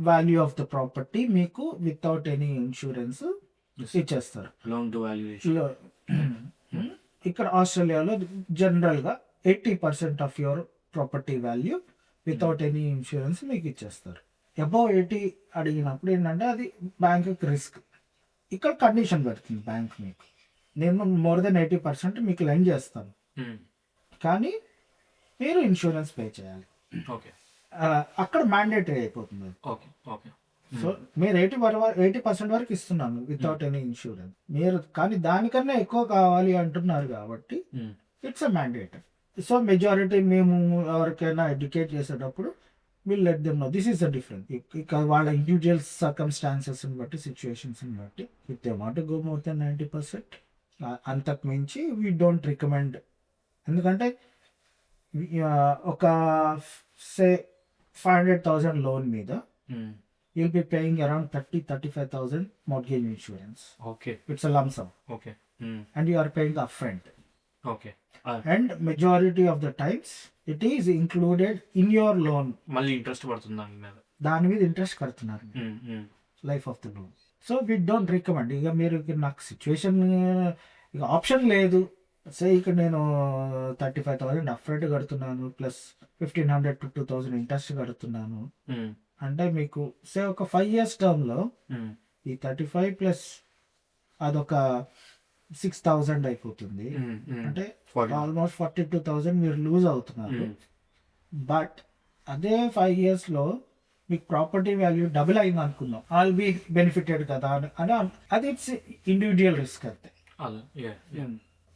value of the property మీకు వితౌట్ ఎనీ ఇన్సూరెన్స్ ఇచ్చేస్తారు. Loan to value. ఇక్కడ ఆస్ట్రేలియాలో జనరల్గా 80% of your property value without any insurance మీకు ఇచ్చేస్తారు. అబౌవ్ 80 అడిగినప్పుడు ఏంటంటే అది బ్యాంక్ రిస్క్. ఇక్కడ కండిషన్ పెడుతుంది బ్యాంక్, మీకు నేను మోర్ దెన్ 80% మీకు లెండ్ చేస్తాను, కానీ మీరు ఇన్సూరెన్స్ పే చేయాలి. అక్కడ మ్యాండేటరీ అయిపోతుంది. సో మీరు 80% వరకు ఇస్తున్నాను వితౌట్ ఎనీ ఇన్సూరెన్స్, మీరు కానీ దానికన్నా ఎక్కువ కావాలి అంటున్నారు కాబట్టి it's a mandatory. So majority మేము ఎవరికైనా ఎడ్యుకేట్ చేసేటప్పుడు will let them know this is the difference. ఇక వాళ్ళ ఇండివిజువల్ సర్కమ్స్టాన్సెస్ని బట్టి, సిచ్యువేషన్స్ని బట్టి if they want to go more than 90%, అంతకు మించి వీ డోంట్ రికమెండ్. ఎందుకంటే ఒక సే 500,000 లోన్ మీద you'll be paying around 35,000 mortgage insurance. Okay It's a lump sum okay and you are paying upfront. Okay And majority of the times it is included in your loan. మళ్ళీ interest పడుతుంది దాని మీద. దాని మీద interest కడుతున్నారు life of the loan. So we don't recommend. ఇక మీరు నాకు సిచ్యువేషన్ ఇక ఆప్షన్ లేదు, సే ఇక్కడ నేను 35,000 అప్ఫ్రంట్ కడుతున్నాను ప్లస్ 1,500 to 2,000 ఇంట్రెస్ట్ కడుతున్నాను అంటే మీకు సే ఒక 5 years టర్మ్లో ఈ 35 ప్లస్ అదొక 6,000 అయిపోతుంది. అంటే ఆల్మోస్ట్ 42,000 మీరు లూజ్ అవుతున్నారు. బట్ అదే 5 yearsలో మీకు ప్రాపర్టీ వాల్యూ డబుల్ అయింది అనుకుందాం, ఆల్ బీ బెనిఫిటెడ్ కదా అని అది ఇట్స్ ఇండివిజువల్ రిస్క్ అంతే.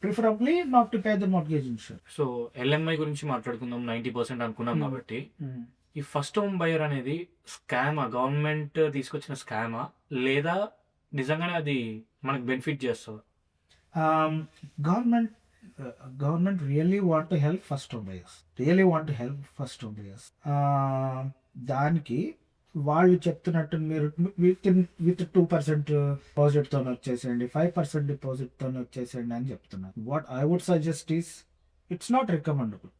Preferably not to pay the mortgage insurance. So LMI గురించి మాట్లాడుకుందాం, 90% అనుకున్నాం కాబట్టి ఈ ఫస్ట్ హోమ్ బయర్ అనేది స్కామా, గవర్నమెంట్ తీసుకొచ్చిన స్కామా లేదా నిజంగానే అది మనకు బెనిఫిట్ చేస్తుంది? Government really want to help first home buyers. దానికి వాళ్ళు చెప్తున్నట్టు మీరు విత్ 2% డిపాజిట్తో వచ్చేసేయండి, 5% డిపాజిట్తో వచ్చేసేయండి అని చెప్తున్నారు. What I would suggest is it's not recommendable.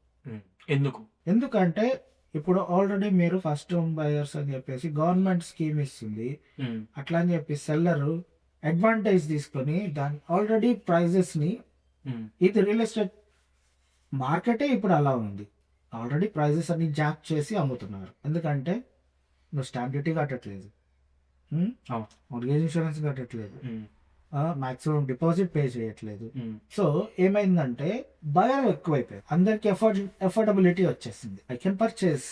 ఎందుకంటే ఇప్పుడు ఆల్రెడీ మీరు ఫస్ట్ హోమ్ బయర్స్ అని చెప్పేసి గవర్నమెంట్ స్కీమ్ ఇస్తుంది, అట్లా అని చెప్పి సెల్లరు అడ్వాంటేజ్ తీసుకొని దాని ఆల్రెడీ ప్రైజెస్ని, ఇది రియల్ ఎస్టేట్ మార్కెటే ఇప్పుడు అలా ఉంది, ఆల్రెడీ ప్రైజెస్ అన్ని జాక్ చేసి అమ్ముతున్నారు. ఎందుకంటే నువ్వు స్టాంప్ డ్యూటీ కట్టట్లేదు, మార్ట్గేజ్ ఇన్సూరెన్స్ కట్టట్లేదు, మాక్సిమం డిపాజిట్ పే చేయట్లేదు. సో ఏమైందంటే భయం ఎక్కువైపోయింది, అందరికి ఎఫోర్డబిలిటీ వచ్చేసింది, ఐ కెన్ పర్చేస్.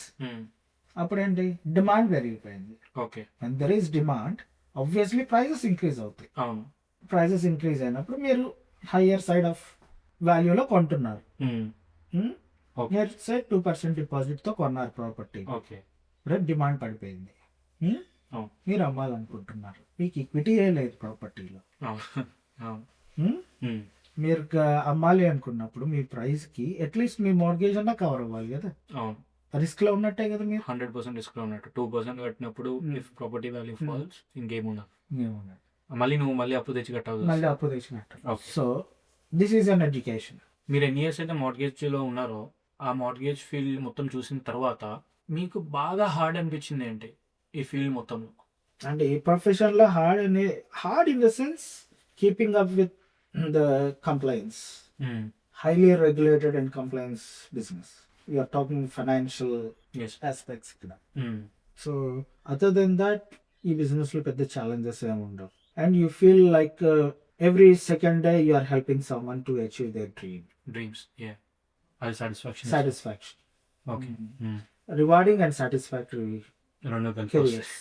అప్పుడేంటి డిమాండ్ పెరిగిపోయింది. And there is demand, obviously prices increase అవుతాయి. ప్రైజెస్ ఇంక్రీజ్ అయినప్పుడు మీరు హయ్యర్ సైడ్ ఆఫ్ వాల్యూలో కొంటున్నారు. మీరు సే 2% డిపాజిట్తో కొన్నారు ప్రాపర్టీ, రేపు డిమాండ్ పడిపోయింది, మీరు అమ్మాలనుకుంటున్నారు, మీకు ఈక్విటీ ఏ లేదు ప్రాపర్టీలో. మీరు అమ్మాలి అనుకున్నప్పుడు మీ ప్రైస్ కి అట్లీస్ట్ మీ మార్గేజ్ అన్నా కవర్ అవ్వాలి కదా. రిస్క్ లో ఉన్నట్టే కదా మీరు. 100% రిస్క్ లో ఉన్నట్టు. 2% కట్టినప్పుడు ఇఫ్ ప్రాపర్టీ వాల్యూ ఫాల్స్ ఇంకేమున్నా మళ్ళీ నువ్వు మళ్ళీ అప్పు తెచ్చి కట్టాలి. So this is an education. మీరు ఎన్ని ఇయర్స్ అయితే మార్గేజ్ లో ఉన్నారో ఆ మార్గేజ్ ఫీల్డ్ మొత్తం చూసిన తర్వాత మీకు బాగా హార్డ్ అనిపించింది ఏంటి ఈ ఫీల్డ్ మొత్తంలో? అంటే ఈ ప్రొఫెషన్ లో hard in the sense keeping up with the compliance, highly regulated and compliance business. You're talking financial aspects ఇక్కడ. సో అదర్ దెన్ దట్ ఈ బిజినెస్ లో పెద్ద ఛాలెంజెస్ ఏమి ఉండవు. And you feel like every second day you are helping someone to achieve their dreams. అది satisfaction. Rewarding and satisfactory careers.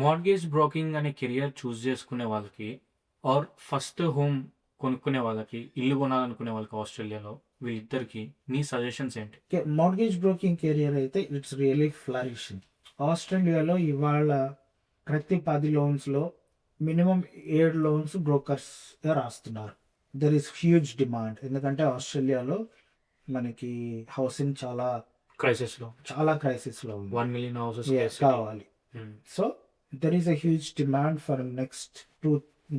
Mortgage broking అనే career చూస్ చేసుకునే వాళ్ళకి ఆర్ ఫస్ట్ హోమ్ కొనుక్కునే వాళ్ళకి, ఇల్లు కొనాలనుకునే వాళ్ళకి ఆస్ట్రేలియాలో, వీళ్ళిద్దరికి మీ సజెషన్స్ ఏంటి? మార్గేజ్ బ్రోకింగ్ కెరియర్ అయితే ఇట్స్ రియలీ ఫ్లరిషింగ్. ఆస్ట్రేలియాలో ఇవాళ ప్రతి 10 లోన్స్లో మినిమం 7 లోన్స్ బ్రోకర్స్ రాస్తున్నారు. There is huge demand. ఎందుకంటే ఆస్ట్రేలియాలో మనకి హౌసింగ్ చాలా క్రైసిస్లో ఉంది. 1 million houses కావాలి. So there is a huge demand for next 2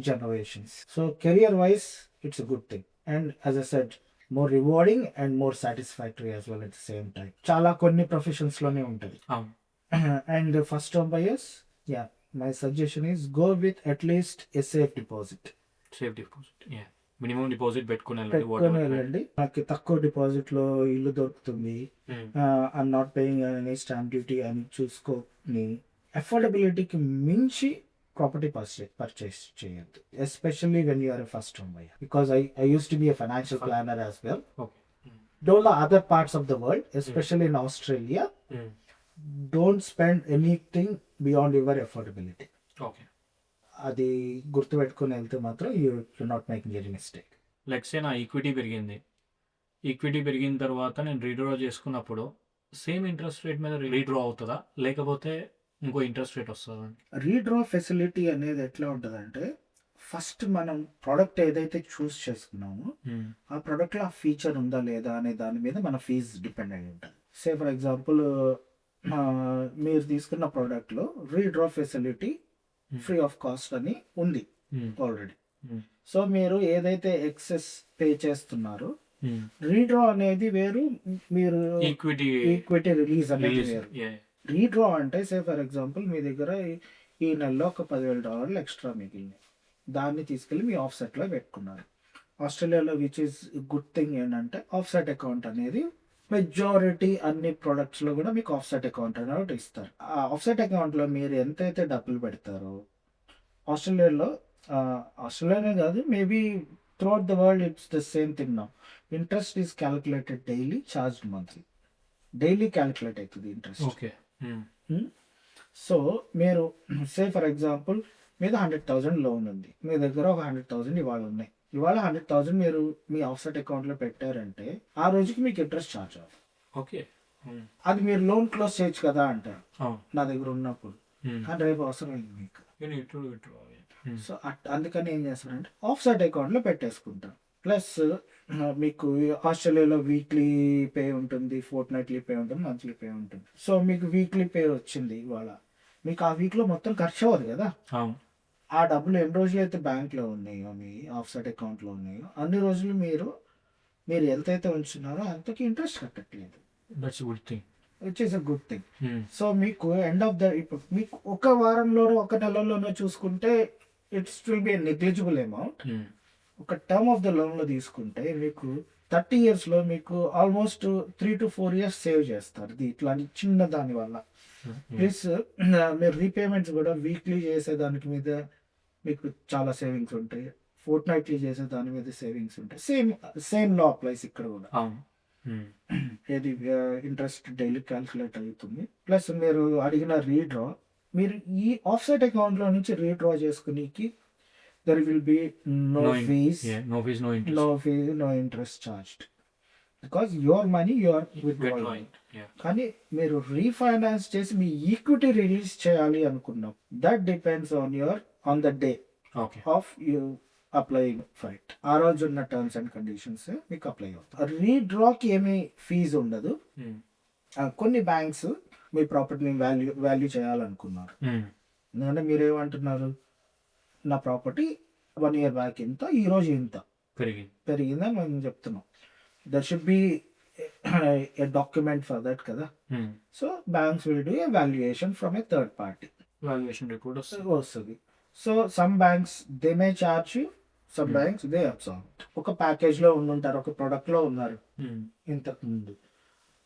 generations. So career wise it's a good thing. And as I said, more rewarding and more satisfactory as well at the same time. చాలా కొన్ని professions లోనే ఉంటుంది. And first home buyers, my suggestion is go with at least a safe deposit. Minimum deposit పెట్టుకుని నాకు తక్కువ deposit లో ఇల్లు దొరుకుతుంది, I'm not paying any stamp duty అని చూసుకొని అఫోర్డబిలిటీకి మించి ప్రాపర్టీ పర్చేస్ చేయొద్దు, especially when you are a first home buyer. Because I used to be a financial planner as well. All the other parts of the world, especially in Australia, don't spend anything beyond your affordability. అది గుర్తుపెట్టుకుని వెళ్తే మాత్రం you not making any mistake. Like నా equity పెరిగిన తర్వాత నేను redraw చేసుకున్నప్పుడు same interest rate మీద రీడ్రా అవుతుందా, లేకపోతే ఇంకో ఇంట్రెస్ట్ రేట్ వస్తుందా? రీడ్రా ఫెసిలిటీ అనేది ఎట్లా ఉంటుందంటే ఫస్ట్ మనం ప్రోడక్ట్ ఏదైతే చూస్ చేసుకున్నామో ఆ ప్రోడక్ట్లో ఆ ఫీచర్ ఉందా లేదా అనే దాని మీద మన ఫీజ్ డిపెండ్ అయి ఉంటుంది. సే ఫర్ ఎగ్జాంపుల్ మీరు తీసుకున్న ప్రోడక్ట్లో redraw facility free of cost అని ఉంది ఆల్రెడీ. సో మీరు ఏదైతే ఎక్సెస్ పే చేస్తున్నారో రీడ్రా అనేది వేరు, మీరు ఈక్విటీ రిలీజ్ అనేది వేరు. రీడ్రా అంటే సే ఫర్ ఎగ్జాంపుల్ మీ దగ్గర ఈ నెలలో ఒక $10,000 ఎక్స్ట్రా మిగిలింది, దాన్ని తీసుకెళ్ళి మీ ఆఫ్సెట్లో పెట్టుకున్నారు. ఆస్ట్రేలియాలో విచ్ ఈస్ గుడ్ థింగ్ ఏంటంటే ఆఫ్సెట్ అకౌంట్ అనేది మెజారిటీ అన్ని ప్రొడక్ట్స్లో కూడా మీకు ఆఫ్సెట్ అకౌంట్ అనేది ఒకటి ఇస్తారు. ఆ ఆఫ్సెట్ అకౌంట్లో మీరు ఎంతైతే డబ్బులు పెడతారో ఆస్ట్రేలియానే కాదు, maybe throughout the world it's the same thing now. Interest is calculated daily, charged monthly. Daily calculate అవుతుంది ఇంట్రెస్ట్. ఓకే. సో మీరు సే ఫర్ ఎగ్జాంపుల్ మీద 100,000 లోన్ ఉంది, మీ దగ్గర ఒక 100,000 ఇవాళ ఉన్నాయి. ఇవాళ 100,000 మీరు మీ ఆఫ్సెట్ అకౌంట్లో పెట్టారంటే ఆ రోజుకి మీకు ఇంట్రెస్ట్ ఛార్జ్ అవ్వదు. ఓకే. అది మీరు లోన్ క్లోజ్ చేయొచ్చు కదా అంటారు నా దగ్గర ఉన్నప్పుడు, కానీ రేపు అవసరం లేదు మీకు. సో అందుకని ఏం చేస్తారంటే ఆఫ్సెట్ అకౌంట్లో పెట్టేసుకుంటాం. ప్లస్ మీకు ఆస్ట్రేలియాలో వీక్లీ పే ఉంటుంది, ఫోర్ట్ నైట్లీ పే ఉంటుంది, మంత్లీ పే ఉంటుంది. సో మీకు వీక్లీ పే వచ్చింది ఇవాళ, మీకు ఆ వీక్లో మొత్తం ఖర్చు అవ్వదు కదా. ఆ డబ్బులు ఎన్ని రోజులు అయితే బ్యాంక్లో ఉన్నాయో, మీ ఆఫ్సెట్ అకౌంట్లో ఉన్నాయో అన్ని రోజులు మీరు ఎంతైతే ఉంచున్నారో అంతకి ఇంట్రెస్ట్ కట్టట్లేదు. That's good thing, which is a good thing. So మీకు ఎండ్ ఆఫ్ ద ఇప్పుడు మీకు ఒక వారంలోనో ఒక నెలలోనో చూసుకుంటే it's will be negligible amount. ఒక టర్మ్ ఆఫ్ ద లోన్లో తీసుకుంటే మీకు 30 yearsలో మీకు ఆల్మోస్ట్ 3 to 4 years సేవ్ చేస్తారు ఇట్లాంటి చిన్న దాని వల్ల. ప్లస్ మీరు రీపేమెంట్స్ కూడా వీక్లీ చేసేదానికి మీద మీకు చాలా సేవింగ్స్ ఉంటాయి, ఫోర్ట్ నైట్లీ చేసే దాని మీద సేవింగ్స్ ఉంటాయి. సేమ్ లా అప్లైస్ ఇక్కడ కూడా. ఏది ఇంట్రెస్ట్ డైలీ క్యాల్కులేట్ అవుతుంది. ప్లస్ మీరు అడిగిన రీడ్రా, మీరు ఈ ఆఫ్సెట్ అకౌంట్లో నుంచి రీడ్రా చేసుకునేకి there will be no fees, no interest charged, because your money you are withdrawing. కానీ మీరు రీఫైనాన్స్ చేసి మీ ఈక్విటీ రిలీజ్ చేయాలి అనుకున్నాం, that depends on the day of you applying for it. ఆ రోజు ఉన్న టర్మ్స్ అండ్ కండిషన్స్ మీకు అప్లై అవుతాయి. రీడ్రాకి ఏమీ ఫీజు ఉండదు. కొన్ని బ్యాంక్స్ మీ ప్రాపర్టీని వాల్యూ చేయాలనుకున్నారు, ఎందుకంటే మీరేమంటున్నారు, నా ప్రాపర్టీ 1 year బ్యాక్ ఇంత, ఈ రోజు ఇంత పెరిగిందని మేము చెప్తున్నాం. There should be a document for that కదా. So banks will do a valuation from a third party, valuation report వస్తుంది. So some banks they may charge you, some banks they absorb. ఒక ప్యాకేజ్లో ఉండుంటారు, ఒక ప్రోడక్ట్లో ఉన్నారు ఇంతకు ముందు,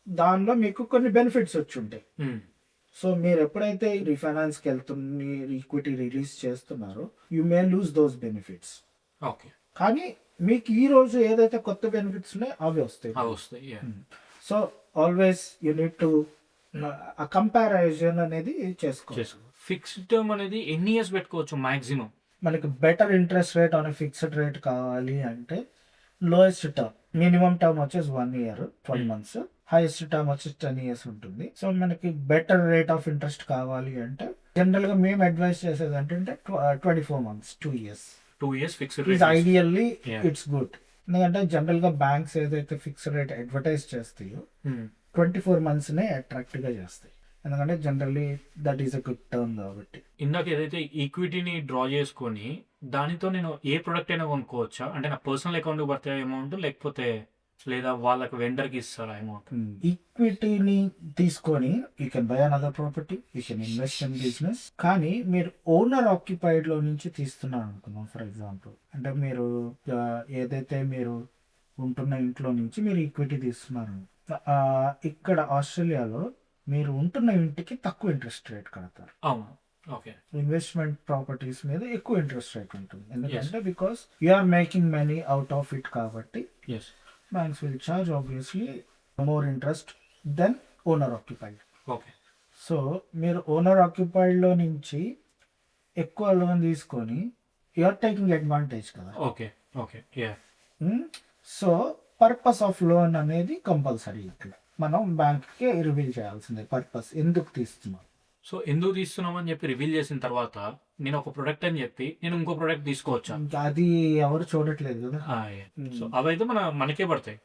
దానిలో మీకు కొన్ని బెనిఫిట్స్ వచ్చి ఉంటాయి. సో మీరు ఎప్పుడైతే రీఫైనాన్స్కి వెళ్తున్న ఈక్విటీ రిలీజ్ చేస్తున్నారో you may lose those benefits. Okay. కానీ మీకు ఈ రోజు ఏదైతే కొత్త బెనిఫిట్స్ ఉన్నాయో అవి వస్తాయి. So always you need to ఆ కంపారిజన్ అనేది చేసుకోవచ్చు. ఫిక్స్డ్ టర్మ్ అనేది ఎన్ని ఇయర్స్ పెట్టుకోవచ్చు మాక్సిమం? మనకి better interest rate on fixed rate కావాలి అంటే లోయెస్ట్ టర్మ్ మినిమం టర్మ్ వచ్చేసి 1 year 12 months, హైయెస్ట్ టర్మ్ వచ్చేసి 10 years ఉంటుంది. సో మనకి బెటర్ రేట్ ఆఫ్ ఇంట్రెస్ట్ కావాలి అంటే జనరల్ గా మేము అడ్వైస్ చేసేది అంటే 24 months, 2 years fixed rate ideally it's good. ఎందుకంటే జనరల్ గా బ్యాంక్స్ ఏదైతే ఫిక్స్డ్ రేట్ అడ్వర్టైజ్ చేస్తాయో 24 months నే అట్రాక్టివ్ గా చేస్తాయి, ఎందుకంటే generally that is a good term కాబట్టి. ఇందాక ఏదైతే ఈక్విటీని డ్రా చేసుకొని దానితో నేను ఏ ప్రొడక్ట్ అయినా కొనుక్కోవచ్చా? అంటే నా పర్సనల్ అకౌంట్కి పడితే అమౌంట్, లేకపోతే లేదా వాళ్ళకి వెండర్కి ఇస్తారా అమౌంట్? ఈక్విటీని తీసుకొని you can buy another property, you can invest in business. కానీ మీరు ఓనర్ ఆక్యుపైడ్ లో నుంచి తీస్తున్నారు అనుకుందాం ఫర్ ఎగ్జాంపుల్, అంటే మీరు ఏదైతే మీరు ఉంటున్న ఇంట్లో నుంచి మీరు ఈక్విటీ తీస్తున్నారు. ఇక్కడ ఆస్ట్రేలియాలో మీరు ఉంటున్న ఇంటికి తక్కువ ఇంట్రెస్ట్ రేట్ కడతారు. అవును. ఓకే. ఇన్వెస్ట్మెంట్ ప్రాపర్టీస్ మీద ఎక్కువ ఇంట్రెస్ట్ రేట్ ఉంటుంది, ఎందుకంటే because you are making money out of it కాబట్టి banks will charge obviously more interest than owner occupied. Okay. So మీరు ఓనర్ ఆక్యుపైడ్ లో నుంచి ఎక్కువ లోన్ తీసుకొని యు ఆర్ టేకింగ్ అడ్వాంటేజ్ కదా. Okay. Okay. So purpose of loan అనేది compulsory ఇక్కడ మనం బ్యాంక్కి రివీల్ చేయాల్సిందే, పర్పస్ ఎందుకు తీస్తున్నాం. సో ఎందుకు తీస్తున్నామని చెప్పి రివీల్ చేసిన తర్వాత నేను ఒక ప్రొడక్ట్ అని చెప్పి నేను ఇంకో ప్రొడక్ట్ తీసుకోవచ్చా? ఇంకా అది ఎవరు చూడట్లేదు కదా. సో అవైతే మనకే పడతాయి,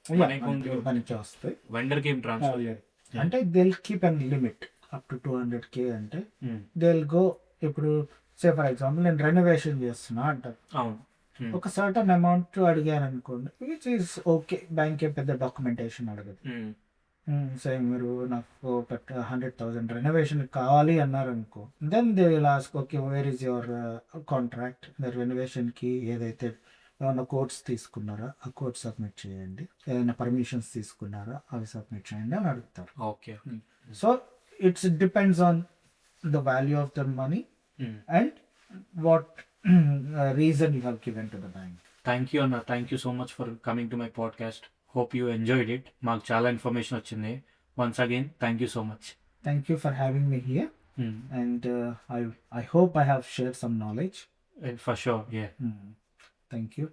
మనకి వస్తాయి, వెండర్ కి ట్రాన్స్ఫర్. అంటే they'll keep and limit up to 200K అంటే దిల్ గో. ఇప్పుడు సే ఫర్ ఎగ్జాంపుల్ నేను రెనోవేషన్ చేస్తున్నా అంటారు, అవును. ఒక సర్టన్ అమౌంట్ అడిగాను అనుకోండి, విచ్ ఈస్ ఓకే, బ్యాంక్ ఏ పెద్ద డాక్యుమెంటేషన్ అడగదు. సే మీరు నాకు ఒక 100,000 రెనోవేషన్ కావాలి అన్నారు అనుకో, then they will ask okay where is your contract, రెనోవేషన్కి ఏదైతే ఏమైనా కోడ్స్ తీసుకున్నారా ఆ కోడ్ సబ్మిట్ చేయండి, ఏదైనా పర్మిషన్స్ తీసుకున్నారా అవి సబ్మిట్ చేయండి అని అడుగుతారు. Okay. So it's depends on the value of the money and what reason you have given to the bank. Thank you అన్న, thank you so much for coming to my podcast. Hope you enjoyed it. మాకు చాలా information వచ్చింది. Once again thank you so much. Thank you for having me here, and I hope I have shared some knowledge. For sure, yeah. Thank you.